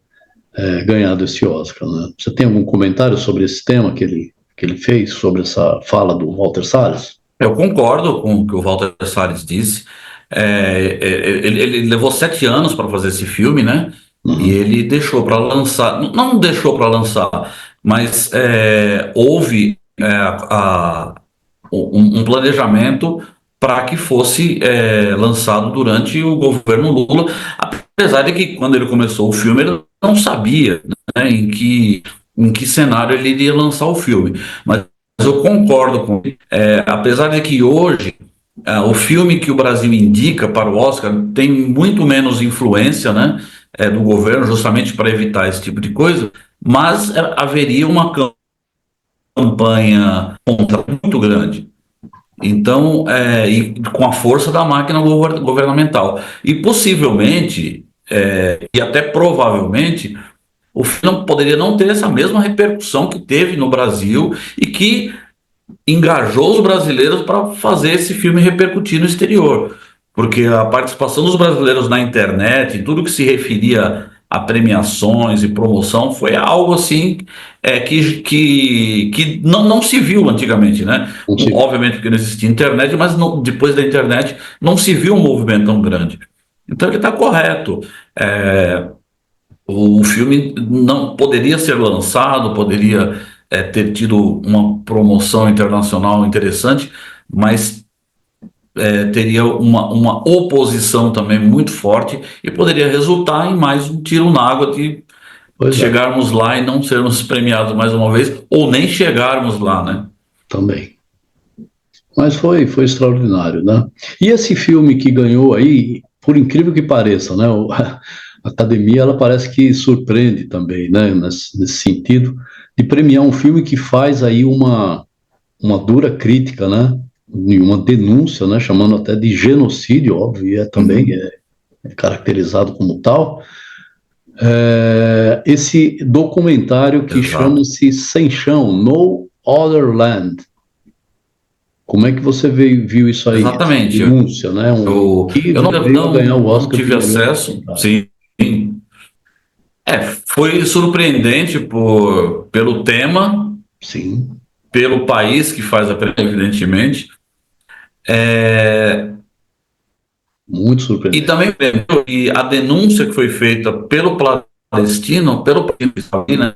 ganhado esse Oscar, né? Você tem algum comentário sobre esse tema que ele fez, sobre essa fala do Walter Salles?
Eu concordo com o que o Walter Salles disse. Ele levou 7 anos para fazer esse filme, né? E
Uhum.
ele deixou para lançar, não deixou para lançar, mas houve um planejamento para que fosse lançado durante o governo Lula, apesar de que quando ele começou o filme ele não sabia, né, em que cenário ele iria lançar o filme. Mas eu concordo com ele. Apesar de que hoje o filme que o Brasil indica para o Oscar tem muito menos influência, né, do governo, justamente para evitar esse tipo de coisa, mas haveria uma campanha contra muito grande. Então, e com a força da máquina governamental. E possivelmente, e até provavelmente, o filme poderia não ter essa mesma repercussão que teve no Brasil e que engajou os brasileiros para fazer esse filme repercutir no exterior. Porque a participação dos brasileiros na internet, tudo que se referia a premiações e promoção, foi algo assim que não se viu antigamente, né? Obviamente porque não existia internet, mas depois da internet não se viu um movimento tão grande. Então ele está correto. O filme não poderia ser lançado, poderia ter tido uma promoção internacional interessante, mas teria uma oposição também muito forte e poderia resultar em mais um tiro na água de chegarmos lá e não sermos premiados mais uma vez, ou nem chegarmos lá, né?
Também. Mas foi extraordinário, né? E esse filme que ganhou aí, por incrível que pareça, né? A academia, ela parece que surpreende também, né? Nesse sentido, de premiar um filme que faz aí uma dura crítica, né? E uma denúncia, né? Chamando até de genocídio, óbvio, e também é caracterizado como tal. Esse documentário que chama-se Sem Chão, No Other Land. Como é que você viu isso aí?
Exatamente.
Denúncia, né?
Eu não tive acesso, sim. Foi surpreendente pelo tema,
sim,
pelo país que faz a premiação, evidentemente.
Muito surpreendente.
E também e a denúncia que foi feita pelo palestino, pelo palestino,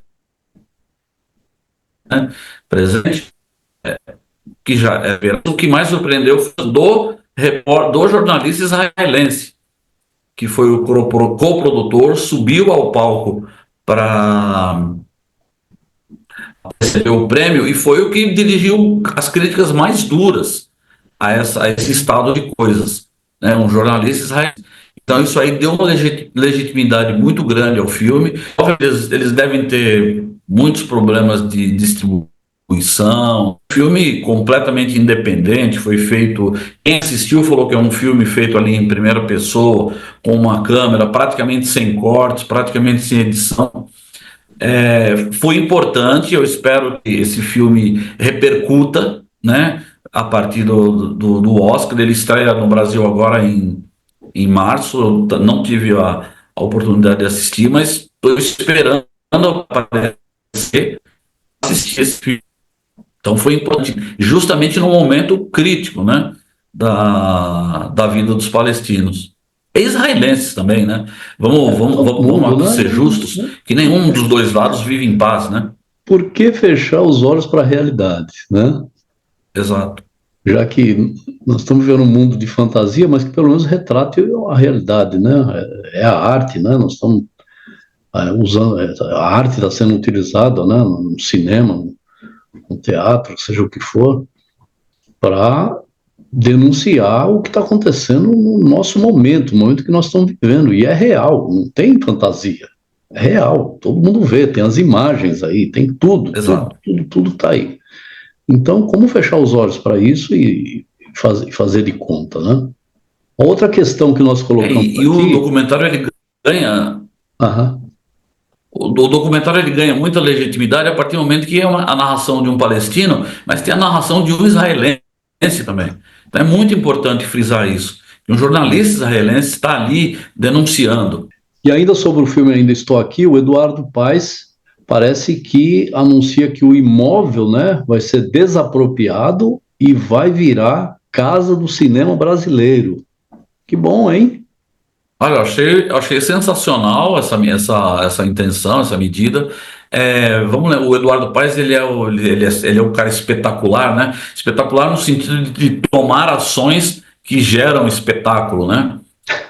né, presente, que já o que mais surpreendeu foi do jornalista israelense, que foi o coprodutor, subiu ao palco para receber o prêmio e foi o que dirigiu as críticas mais duras a esse estado de coisas, né? Um jornalista israelense. Então isso aí deu uma legitimidade muito grande ao filme. Eles devem ter muitos problemas de distribuição. Filme completamente independente, foi feito. Quem assistiu falou que é um filme feito ali em primeira pessoa, com uma câmera praticamente sem cortes, praticamente sem edição. Foi importante, eu espero que esse filme repercuta, né, a partir do Oscar. Ele estreia no Brasil agora em março. Eu não tive a oportunidade de assistir, mas estou esperando aparecer, assistir esse filme. Então foi importante, justamente no momento crítico, né, da vida dos palestinos. E israelenses também, né? Vamos ser justos, que nenhum dos dois lados vive em paz, né?
Por que fechar os olhos para a realidade, né?
Exato.
Já que nós estamos vivendo um mundo de fantasia, mas que pelo menos retrate a realidade, né? É a arte, né? Nós estamos usando, a arte está sendo utilizada, né? No cinema, no teatro, seja o que for, para denunciar o que está acontecendo no nosso momento, no momento que nós estamos vivendo, e é real, não tem fantasia, é real, todo mundo vê, tem as imagens aí, tem tudo, tudo está aí. Então, como fechar os olhos para isso e fazer de conta, né? Outra questão que nós colocamos
aqui... E o documentário, ele ganha... O documentário, ele ganha muita legitimidade a partir do momento que é a narração de um palestino, mas tem a narração de um israelense também. Então é muito importante frisar isso. Um jornalista israelense está ali denunciando.
E ainda sobre o filme Ainda Estou Aqui, o Eduardo Paes parece que anuncia que o imóvel, né, vai ser desapropriado e vai virar casa do cinema brasileiro. Que bom, hein?
Olha, eu achei sensacional essa intenção, essa medida. Vamos lá, o Eduardo Paes ele é um cara espetacular, né? Espetacular no sentido de tomar ações que geram espetáculo, né?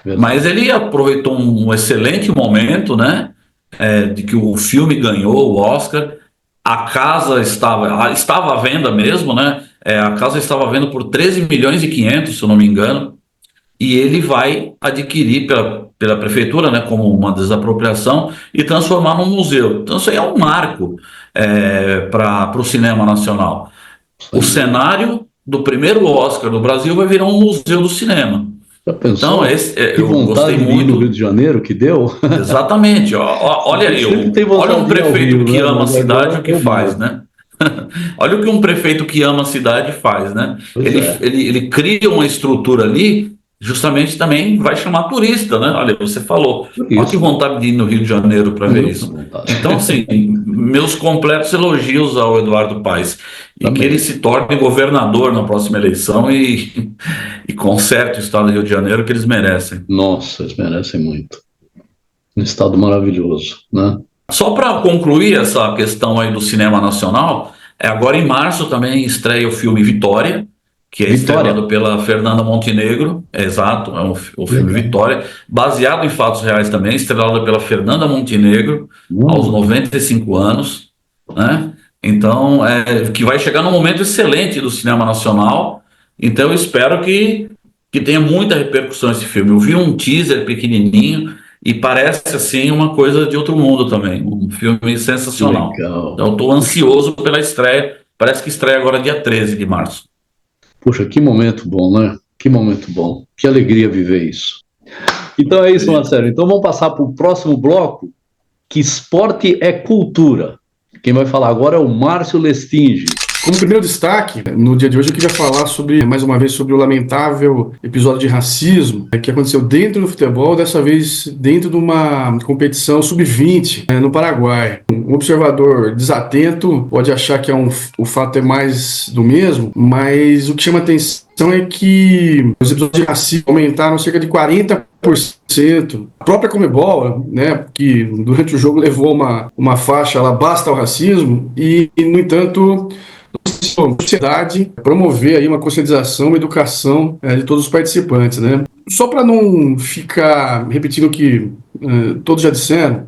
Verdade.
Mas ele aproveitou um excelente momento, né? De que o filme ganhou o Oscar, a casa estava à venda mesmo, né? A casa estava à venda por 13 milhões e 500, se eu não me engano, e ele vai adquirir pela prefeitura, né, como uma desapropriação e transformar num museu. Então isso aí é um marco para o cinema nacional. O
Sem dúvida.
cenário do primeiro Oscar do Brasil vai virar um museu do cinema.
Já
Então,
pensou? Que
eu gostei
vontade de ir no Rio
muito.
de Janeiro que deu?
Exatamente.
A
Olha
gente
aí,
sempre tem
olha
vontade
um
de ir ao
prefeito
Rio,
que
né?
ama a
Mas
cidade
agora
o que faz,
tomara.
né? Olha o que um prefeito que ama a cidade faz, né?
Pois
Ele,
é.
ele, ele cria uma estrutura ali, justamente também vai chamar turista, né? Olha, você falou.
Por
Olha que
isso,
vontade de ir no Rio de Janeiro para ver
muita
isso.
vontade.
Então, assim, meus completos elogios ao Eduardo Paes. E que ele
Também.
se torne governador na próxima eleição e conserte o estado do Rio de Janeiro que eles merecem.
Nossa, eles merecem muito. Um estado maravilhoso, né?
Só para concluir essa questão aí do cinema nacional, agora em março também estreia o filme Vitória, que é
Vitória.
estrelado pela Fernanda Montenegro, exato, o filme
Legal.
Vitória, baseado em fatos reais também, estrelado pela Fernanda Montenegro, aos
Hum,
95 anos, né? Então, que vai chegar num momento excelente do cinema nacional, então eu espero que tenha muita repercussão esse filme. Eu vi um teaser pequenininho, e parece assim uma coisa de outro mundo também, um filme
que
sensacional.
legal.
Então estou ansioso pela estreia. Parece que estreia agora dia 13 de março.
Puxa, que momento bom, né? Que momento bom. Que alegria viver isso. Então é isso, Marcelo. Então vamos passar para o próximo bloco, que esporte é cultura. Quem vai falar agora é o Márcio Lestinge.
Como primeiro destaque, no dia de hoje eu queria falar sobre, mais uma vez, sobre o lamentável episódio de racismo que aconteceu dentro do futebol, dessa vez dentro de uma competição sub-20 no Paraguai. Um observador desatento pode achar que o fato é mais do mesmo, mas o que chama atenção é que os episódios de racismo aumentaram cerca de 40%. A própria Conmebol, né, que durante o jogo levou uma faixa lá, basta o racismo, e no entanto, a sociedade promover aí uma conscientização, uma educação de todos os participantes, né? Só para não ficar repetindo o que todos já disseram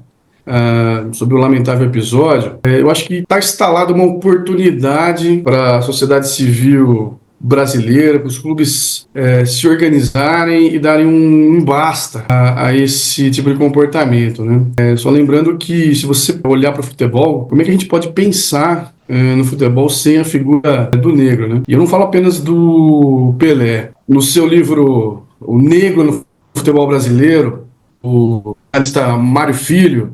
sobre o lamentável episódio, eu acho que está instalada uma oportunidade para a sociedade civil brasileira, para os clubes se organizarem e darem um basta a esse tipo de comportamento, né? Só lembrando que se você olhar para o futebol, como é que a gente pode pensar no futebol sem a figura do negro, né? E eu não falo apenas do Pelé. No seu livro O Negro no Futebol Brasileiro, o jornalista Mário Filho,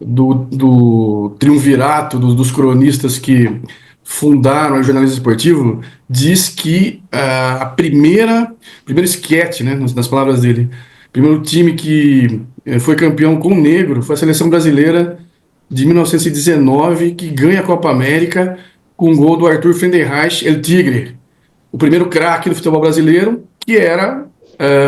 do triunvirato dos cronistas que fundaram o jornalismo esportivo, diz que a primeiro esquete, né, nas palavras dele, o primeiro time que foi campeão com o negro foi a seleção brasileira de 1919, que ganha a Copa América com um gol do Arthur Friedenreich, El Tigre, o primeiro craque do futebol brasileiro, que era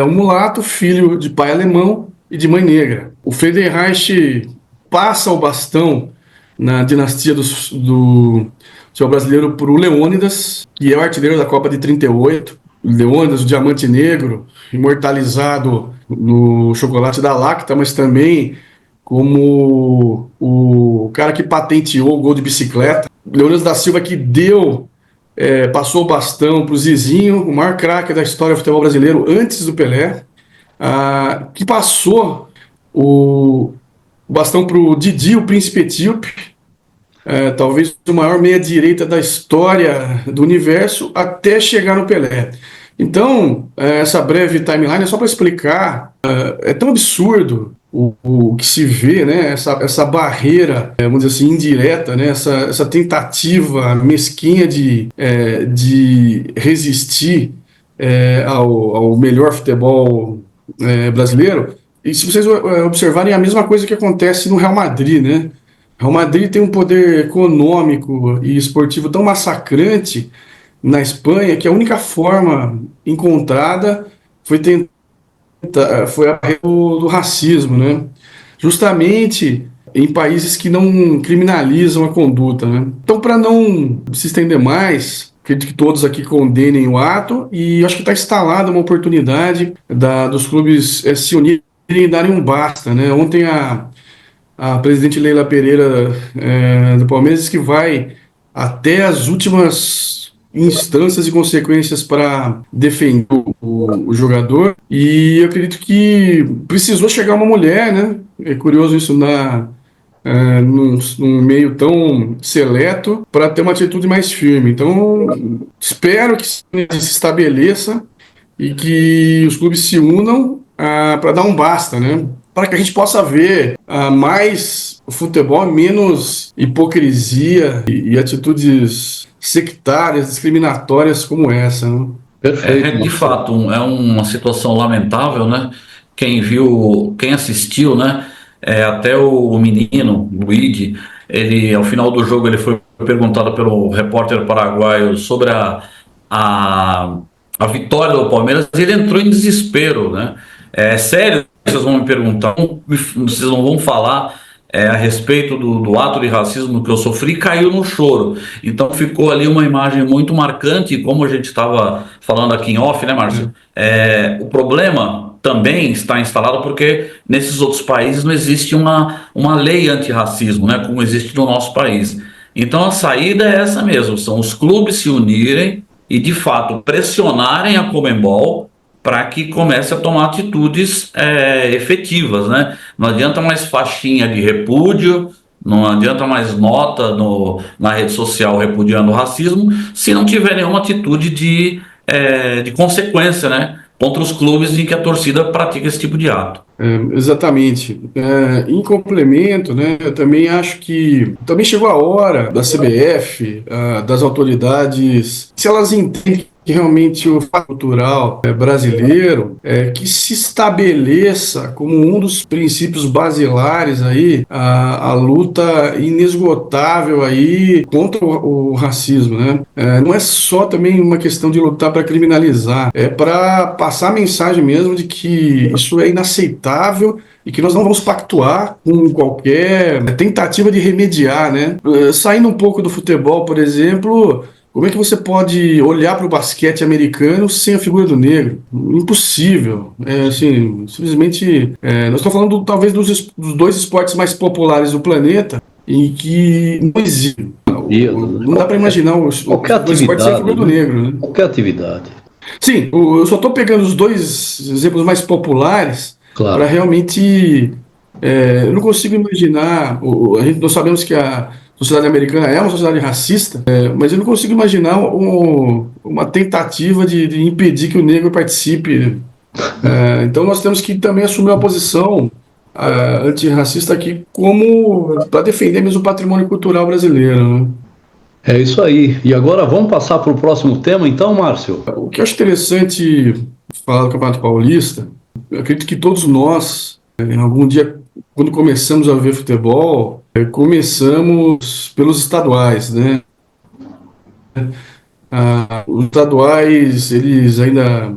um mulato, filho de pai alemão e de mãe negra. O Friedenreich passa o bastão na dinastia do futebol brasileiro para o Leônidas, que é o artilheiro da Copa de 38. Leônidas, o Diamante Negro, imortalizado no chocolate da Lacta, mas também como o cara que patenteou o gol de bicicleta. Leônidas da Silva, que passou o bastão para o Zizinho, o maior craque da história do futebol brasileiro antes do Pelé, que passou o bastão para o Didi, o Príncipe Etíope, talvez o maior meia-direita da história do universo, até chegar no Pelé. Então, essa breve timeline é só para explicar, é tão absurdo o que se vê, né? Essa barreira, vamos dizer assim, indireta, né? Essa tentativa mesquinha de resistir ao melhor futebol brasileiro. E se vocês observarem, é a mesma coisa que acontece no Real Madrid, né? O Real Madrid tem um poder econômico e esportivo tão massacrante na Espanha que a única forma encontrada foi a barreira do racismo, né? Justamente em países que não criminalizam a conduta, né? Então, para não se estender mais, acredito que todos aqui condenem o ato e acho que está instalada uma oportunidade dos clubes se unirem e darem um basta, né? Ontem a presidente Leila Pereira do Palmeiras disse que vai até as últimas instâncias e consequências para defender o jogador, e eu acredito que precisou chegar uma mulher, né? É curioso isso num meio tão seleto, para ter uma atitude mais firme. Então, espero que se estabeleça e que os clubes se unam para dar um basta, né? Para que a gente possa ver mais futebol, menos hipocrisia e atitudes sectárias, discriminatórias como essa, né?
Perfeito,
De
Marcelo.
fato, é uma situação lamentável, né? Quem viu, quem assistiu, né? Até o menino, Luigi, ele, ao final do jogo, ele foi perguntado pelo repórter paraguaio sobre a, a vitória do Palmeiras e ele entrou em desespero, né? É sério, vocês vão me perguntar, vocês não vão falar a respeito do ato de racismo que eu sofri, caiu no choro. Então ficou ali uma imagem muito marcante, como a gente estava falando aqui em off, né, Márcio? O problema também está instalado porque nesses outros países não existe uma lei antirracismo, né, como existe no nosso país. Então a saída é essa mesmo, são os clubes se unirem e de fato pressionarem a Conmebol para que comece a tomar atitudes efetivas, né? Não adianta mais faixinha de repúdio, não adianta mais nota na rede social repudiando o racismo, se não tiver nenhuma atitude de consequência, né? Contra os clubes em que a torcida pratica esse tipo de ato.
Exatamente. Em complemento, né, eu também acho que também chegou a hora da CBF, das autoridades, se elas entendem que realmente o fato cultural brasileiro que se estabeleça como um dos princípios basilares aí a luta inesgotável aí contra o racismo, né? Não é só também uma questão de lutar para criminalizar, é para passar a mensagem mesmo de que isso é inaceitável e que nós não vamos pactuar com qualquer tentativa de remediar, né? Saindo um pouco do futebol, por exemplo, como é que você pode olhar para o basquete americano sem a figura do negro? Impossível. Assim, simplesmente, nós estamos falando talvez dos dois esportes mais populares do planeta em que não existe. Não dá para imaginar os
Qualquer
dois esportes sem a
atividade,
figura do
né?
negro, né?
Qualquer atividade,
Sim, eu só estou pegando os dois exemplos mais populares para
claro.
realmente. Eu não consigo imaginar. Nós sabemos que a sociedade americana é uma sociedade racista, mas eu não consigo imaginar uma tentativa de impedir que o negro participe. Então nós temos que também assumir uma posição antirracista aqui, como para defender mesmo o patrimônio cultural brasileiro, né?
É isso aí. E agora vamos passar para o próximo tema, então, Márcio?
O que eu acho interessante falar do Campeonato Paulista, eu acredito que todos nós, em algum dia, quando começamos a ver futebol, começamos pelos estaduais, né? Os estaduais, eles ainda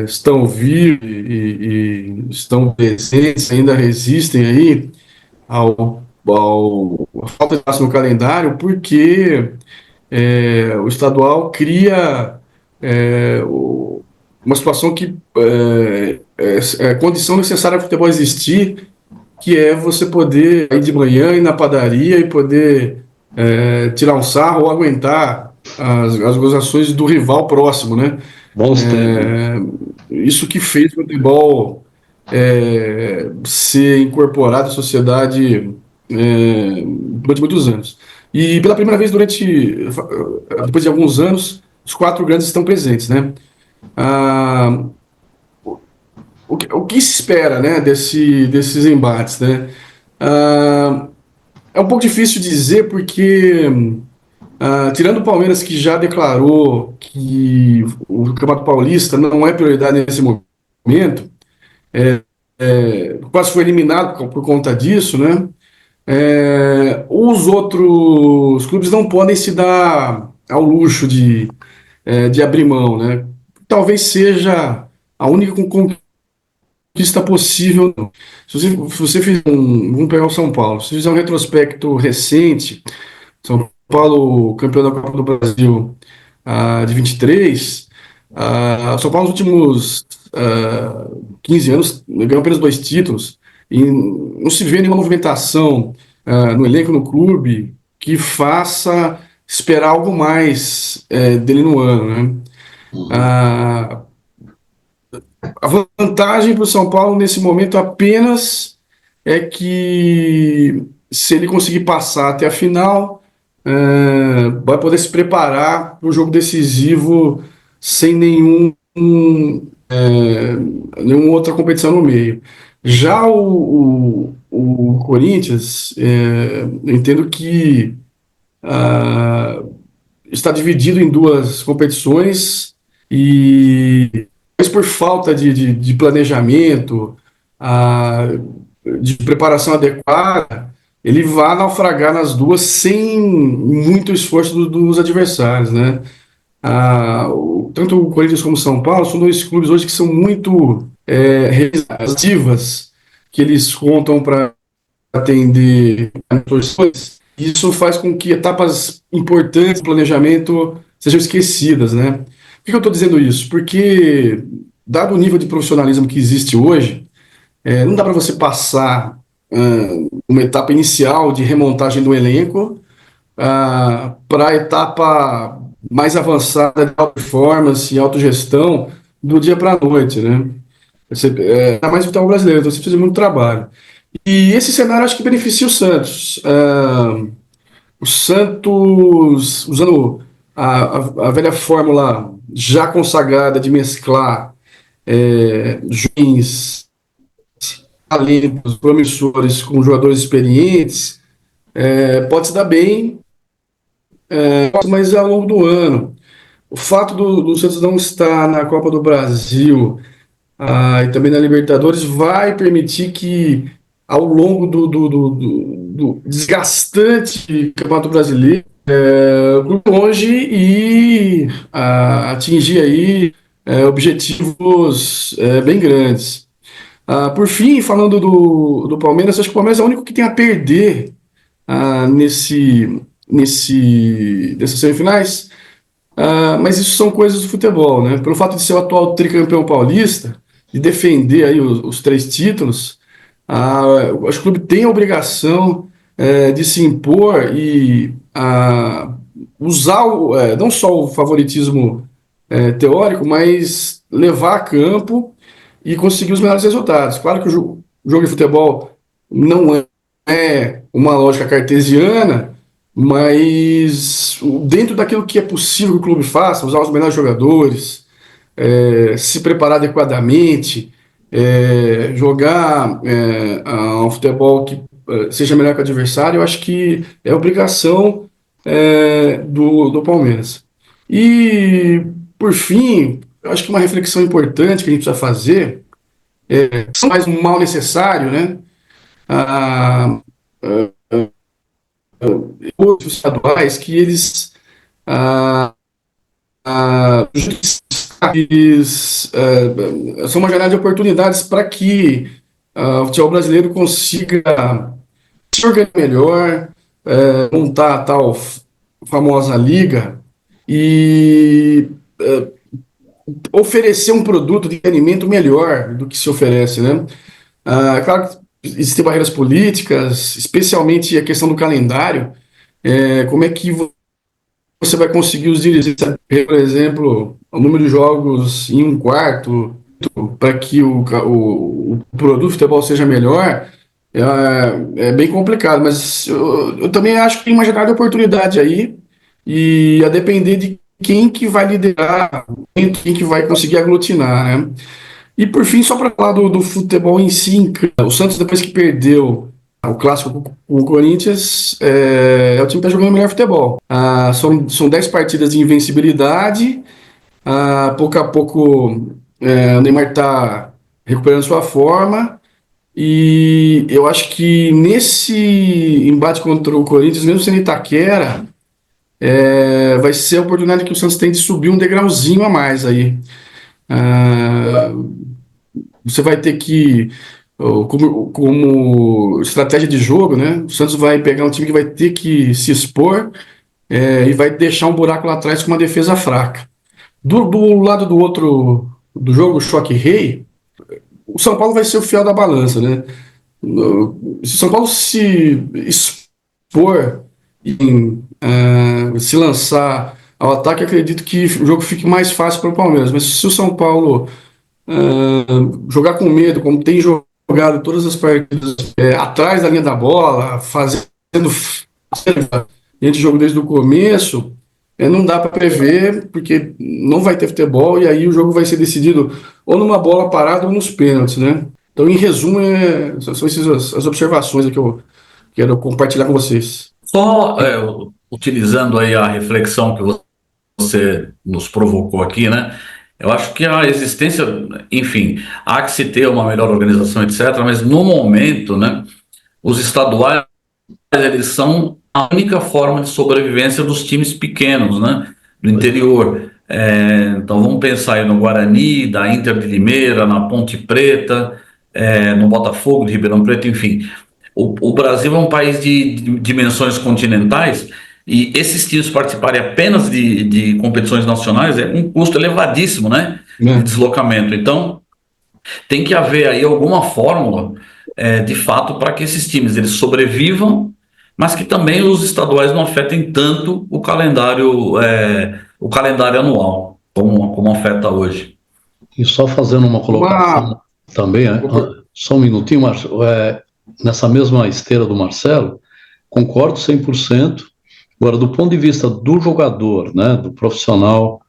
estão vivos e estão presentes, ainda resistem aí à falta de espaço no calendário, porque o estadual cria uma situação que é a condição necessária para o futebol existir, que é você poder ir de manhã, ir na padaria e poder tirar um sarro ou aguentar as gozações do rival próximo, né?
Bons tempos.
Isso que fez o futebol ser incorporado à sociedade durante muitos anos. E pela primeira vez depois de alguns anos, os quatro grandes estão presentes, né? Ah, o que se espera, né, desses embates, né? É um pouco difícil dizer porque, tirando o Palmeiras, que já declarou que o Campeonato Paulista não é prioridade nesse momento, quase foi eliminado por conta disso, né? Os outros clubes não podem se dar ao luxo de abrir mão, né? Talvez seja a única conquista conquista possível. Não. Se você fizer vamos pegar o São Paulo, se fizer um retrospecto recente, São Paulo campeão da Copa do Brasil de 23, São Paulo nos últimos 15 anos ganhou apenas 2 títulos e não se vê nenhuma movimentação no elenco, no clube, que faça esperar algo mais dele no ano, né? A vantagem para o São Paulo nesse momento apenas é que se ele conseguir passar até a final, vai poder se preparar para o jogo decisivo sem nenhuma outra competição no meio. Já o Corinthians, eu entendo que está dividido em duas competições e mas por falta de planejamento, de preparação adequada, ele vai naufragar nas duas sem muito esforço dos adversários, né? Tanto o Corinthians como o São Paulo são dois clubes hoje que são muito reativas, que eles contam para atender torcedores. Isso faz com que etapas importantes do planejamento sejam esquecidas, né? Por que eu estou dizendo isso? Porque, dado o nível de profissionalismo que existe hoje, não dá para você passar uma etapa inicial de remontagem do elenco para a etapa mais avançada de alta performance e autogestão do dia para a noite, né? Ainda mais o futebol brasileiro, então você precisa de muito trabalho. E esse cenário acho que beneficia o Santos. O Santos, usando a velha fórmula já consagrada de mesclar jovens talentos promissores com jogadores experientes, pode se dar bem, mas ao longo do ano. O fato do Santos não estar na Copa do Brasil e também na Libertadores vai permitir que, ao longo do desgastante Campeonato Brasileiro, longe e atingir aí objetivos bem grandes. Por fim, falando do Palmeiras, acho que o Palmeiras é o único que tem a perder nessas semifinais, mas isso são coisas do futebol, né? Pelo fato de ser o atual tricampeão paulista, de defender aí os 3 títulos, acho que o clube tem a obrigação de se impor e usar não só o favoritismo teórico, mas levar a campo e conseguir os melhores resultados. Claro que o jogo de futebol não é uma lógica cartesiana, mas dentro daquilo que é possível que o clube faça, usar os melhores jogadores, se preparar adequadamente, jogar um futebol que seja melhor que o adversário, eu acho que é obrigação do Palmeiras. E, por fim, eu acho que uma reflexão importante que a gente precisa fazer são mais um mal necessário, né? Os estaduais que eles são uma janela de oportunidades para que o futebol brasileiro consiga se organizar melhor, montar a tal famosa liga e oferecer um produto de entretenimento melhor do que se oferece, né? Claro que existem barreiras políticas, especialmente a questão do calendário. Como é que você vai conseguir os dirigentes, por exemplo, o número de jogos em um quarto, para que o produto do futebol seja melhor, é bem complicado, mas eu também acho que tem uma janela de oportunidade aí, e a depender de quem que vai liderar, quem que vai conseguir aglutinar, né? E por fim, só para falar do futebol em si, o Santos, depois que perdeu o clássico com o Corinthians, o time está jogando melhor futebol. São 10 partidas de invencibilidade, pouco a pouco o Neymar está recuperando sua forma, e eu acho que nesse embate contra o Corinthians, mesmo sendo Itaquera, vai ser a oportunidade que o Santos tem de subir um degrauzinho a mais aí. você vai ter que, como estratégia de jogo, né? O Santos vai pegar um time que vai ter que se expor e vai deixar um buraco lá atrás com uma defesa fraca. Do lado do outro do jogo, o choque rei, o São Paulo vai ser o fiel da balança, né? Se o São Paulo se expor se lançar ao ataque, acredito que o jogo fique mais fácil para o Palmeiras. Mas se o São Paulo jogar com medo, como tem jogado todas as partidas, atrás da linha da bola, fazendo gente jogo desde o começo, não dá para prever, porque não vai ter futebol e aí o jogo vai ser decidido ou numa bola parada ou nos pênaltis, né? Então, em resumo, são essas as observações que eu quero compartilhar com vocês.
Só utilizando aí a reflexão que você nos provocou aqui, né? Eu acho que a existência, enfim, há que se ter uma melhor organização, etc., mas no momento, né, os estaduais, eles são a única forma de sobrevivência dos times pequenos, né, do interior. Então vamos pensar aí no Guarani, da Inter de Limeira, na Ponte Preta, no Botafogo de Ribeirão Preto, enfim. O Brasil é um país de dimensões continentais e esses times participarem apenas de competições nacionais é um custo elevadíssimo, né, de deslocamento. Então, tem que haver aí alguma fórmula, de fato, para que esses times eles sobrevivam, mas que também os estaduais não afetem tanto o calendário anual, como afeta hoje.
E só fazendo uma colocação também, só um minutinho, Márcio, nessa mesma esteira do Marcelo, concordo 100%. Agora, do ponto de vista do jogador, né, do profissional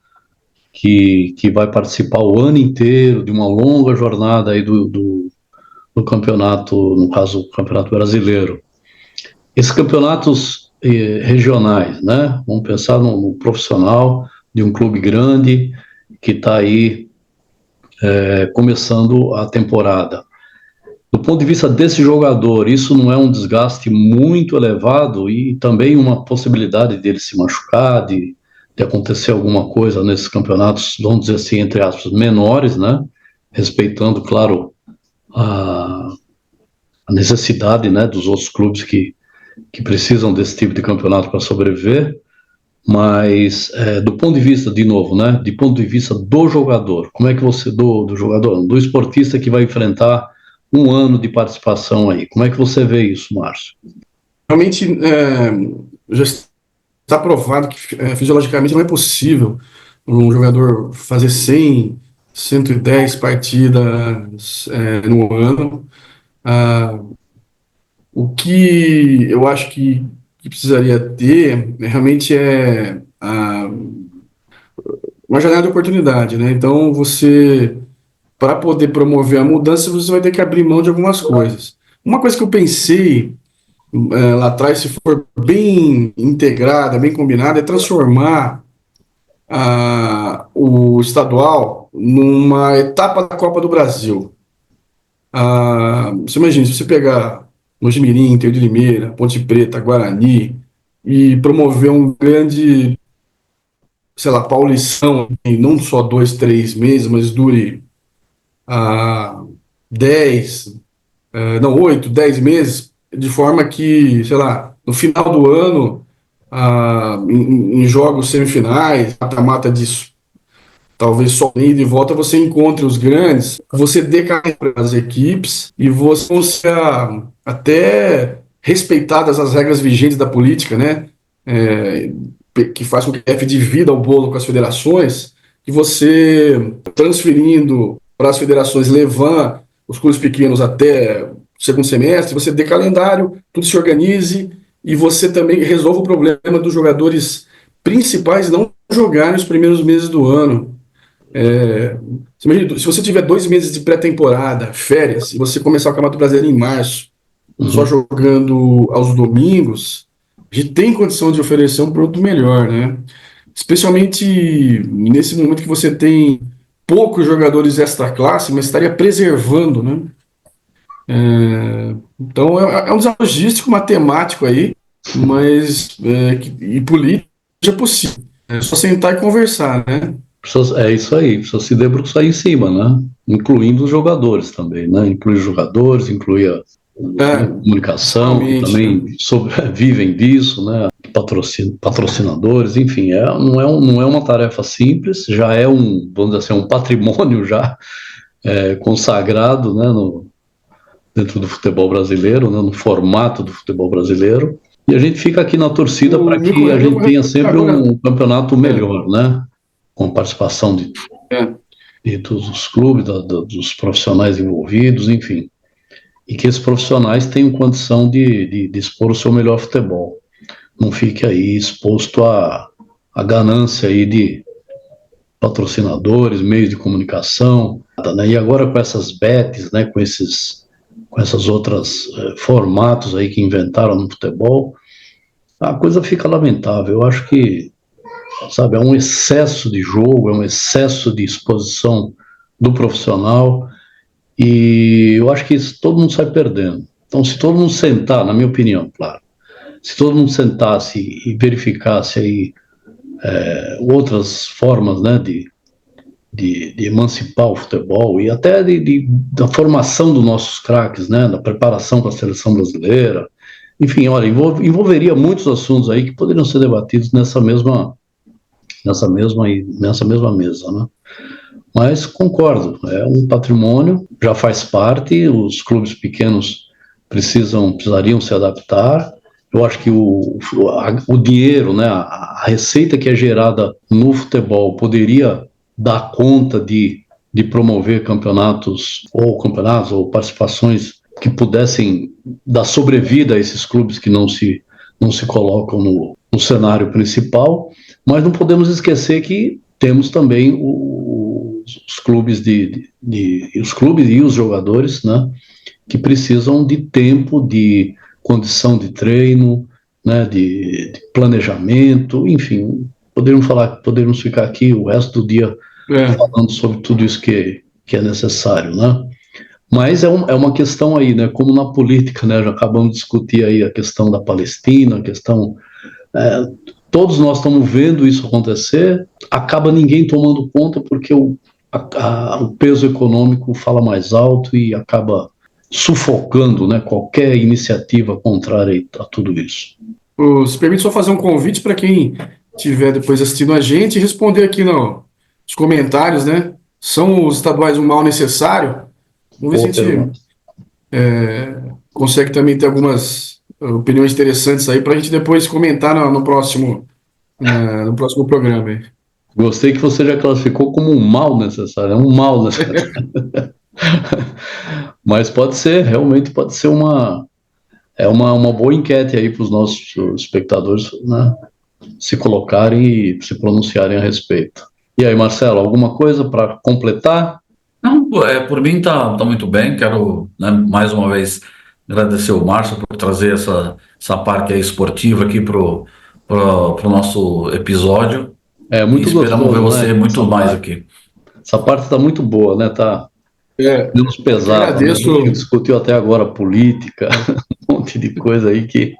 que vai participar o ano inteiro de uma longa jornada aí do campeonato, no caso, o Campeonato Brasileiro, esses campeonatos regionais, né, vamos pensar no profissional de um clube grande que está aí começando a temporada. Do ponto de vista desse jogador, isso não é um desgaste muito elevado e também uma possibilidade dele se machucar, de acontecer alguma coisa nesses campeonatos, vamos dizer assim, entre aspas, menores, né? Respeitando, claro, a necessidade, né, dos outros clubes que precisam desse tipo de campeonato para sobreviver, mas do ponto de vista, de novo, né, de ponto de vista do jogador, como é que você, do jogador, do esportista que vai enfrentar um ano de participação aí, como é que você vê isso, Márcio?
Realmente, já está provado que fisiologicamente não é possível um jogador fazer 100, 110 partidas no ano. O que eu acho que precisaria ter realmente uma janela de oportunidade, né? Então, para poder promover a mudança, você vai ter que abrir mão de algumas coisas. Uma coisa que eu pensei lá atrás, se for bem integrada, bem combinada, é transformar o estadual numa etapa da Copa do Brasil. Você imagina, se você pegar Mojimirim, Inter de Limeira, Ponte Preta, Guarani, e promover um grande, sei lá, Paulistão, em não só 2, 3 meses, mas dure 10, 8, 10 meses, de forma que, sei lá, no final do ano, em jogos semifinais, mata-mata disso, talvez só ida e volta, você encontre os grandes, você dê para as equipes e você consiga até respeitadas as regras vigentes da política, né? Que faz com que a F divida o bolo com as federações, que você, transferindo para as federações, levando os clubes pequenos até o segundo semestre, você dê calendário, tudo se organize e você também resolva o problema dos jogadores principais não jogarem os primeiros meses do ano. Se você tiver 2 meses de pré-temporada, férias, e você começar o Campeonato Brasileiro em março, só jogando aos domingos, a gente tem condição de oferecer um produto melhor, né? Especialmente nesse momento que você tem poucos jogadores extra-classe, mas estaria preservando, né? Então é um desafio logístico, matemático aí, mas e político é possível. É só sentar e conversar, né?
É isso aí, precisa se debruçar em cima, né? Incluindo os jogadores também, né? Incluir os jogadores, incluir a comunicação, que
realmente, né?
também vivem disso, né? Patrocinadores, enfim, não é uma tarefa simples, já é vamos dizer assim, um patrimônio já consagrado, né? Dentro do futebol brasileiro, né? No formato do futebol brasileiro. E a gente fica aqui na torcida
O
para
meu
que a
corretor
gente tenha sempre
agora.
um campeonato
É,
melhor, né? Com participação
é.
de todos os clubes, dos profissionais envolvidos, enfim. E que esses profissionais tenham condição de expor o seu melhor futebol. Não fique aí exposto à ganância aí de patrocinadores, meios de comunicação, né? E agora com essas bets, né? Com essas outras formatos aí que inventaram no futebol, a coisa fica lamentável. Eu acho que, sabe, é um excesso de jogo, é um excesso de exposição do profissional, e eu acho que isso, todo mundo sai perdendo. Então, se todo mundo sentar, na minha opinião, claro, se todo mundo sentasse e verificasse aí outras formas, né, de emancipar o futebol e até da formação dos nossos craques, né, da preparação para a seleção brasileira, enfim, olha, envolveria muitos assuntos aí que poderiam ser debatidos nessa mesma mesa, né? Mas concordo, é um patrimônio, já faz parte, os clubes pequenos precisariam se adaptar. Eu acho que o dinheiro, né, a receita que é gerada no futebol poderia dar conta de promover campeonatos ou participações que pudessem dar sobrevida a esses clubes que não se colocam no cenário principal, mas não podemos esquecer que temos também os clubes os clubes e os jogadores, né, que precisam de tempo, de condição de treino, né, de planejamento, enfim, poderíamos ficar aqui o resto do dia falando sobre tudo isso que é necessário, né? Mas é uma questão aí, né? Como na política, né? Já acabamos de discutir aí a questão da Palestina, a questão todos nós estamos vendo isso acontecer, acaba ninguém tomando conta porque o peso econômico fala mais alto e acaba sufocando, né, qualquer iniciativa contrária a tudo isso.
Se permite só fazer um convite para quem estiver depois assistindo a gente e responder aqui nos comentários, né? São os estaduais um mal necessário? Vamos ver se a gente consegue também ter algumas opiniões interessantes aí para a gente depois comentar no próximo programa aí.
Gostei que você já classificou como um mal necessário, é um mal necessário. Mas realmente pode ser uma boa enquete aí para os nossos espectadores, né, se colocarem e se pronunciarem a respeito. E aí, Marcelo, alguma coisa para completar?
Não, por mim tá muito bem. Quero, né, mais uma vez agradecer o Márcio por trazer essa parte aí esportiva aqui pro nosso episódio.
É
E
muito
esperamos ver
gostoso, né?
você muito mais aqui.
Essa parte está muito boa, né? Tá menos
Eu que
pesada, né? A
agradeço.
gente discutiu até agora política, um monte de coisa aí que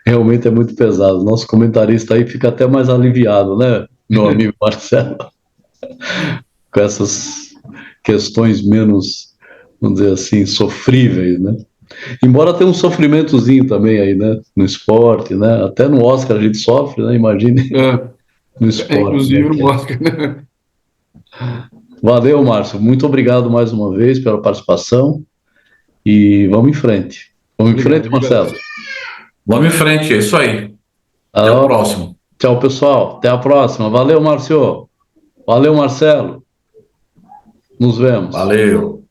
realmente é muito pesado. Nosso comentarista aí fica até mais aliviado, né, meu amigo Marcelo, com essas questões menos, vamos dizer assim, sofríveis, né? Embora tenha um sofrimentozinho também aí, né? No esporte, né? Até no Oscar a gente sofre, né? Imagine no esporte,
Inclusive
né?
no Oscar, né?
Valeu, Márcio. Muito obrigado mais uma vez pela participação e vamos em frente. Vamos em frente, Marcelo.
Vamos em frente, é isso aí. Até o próximo.
Tchau, pessoal. Até a próxima. Valeu, Márcio. Valeu, Marcelo. Nos vemos.
Valeu.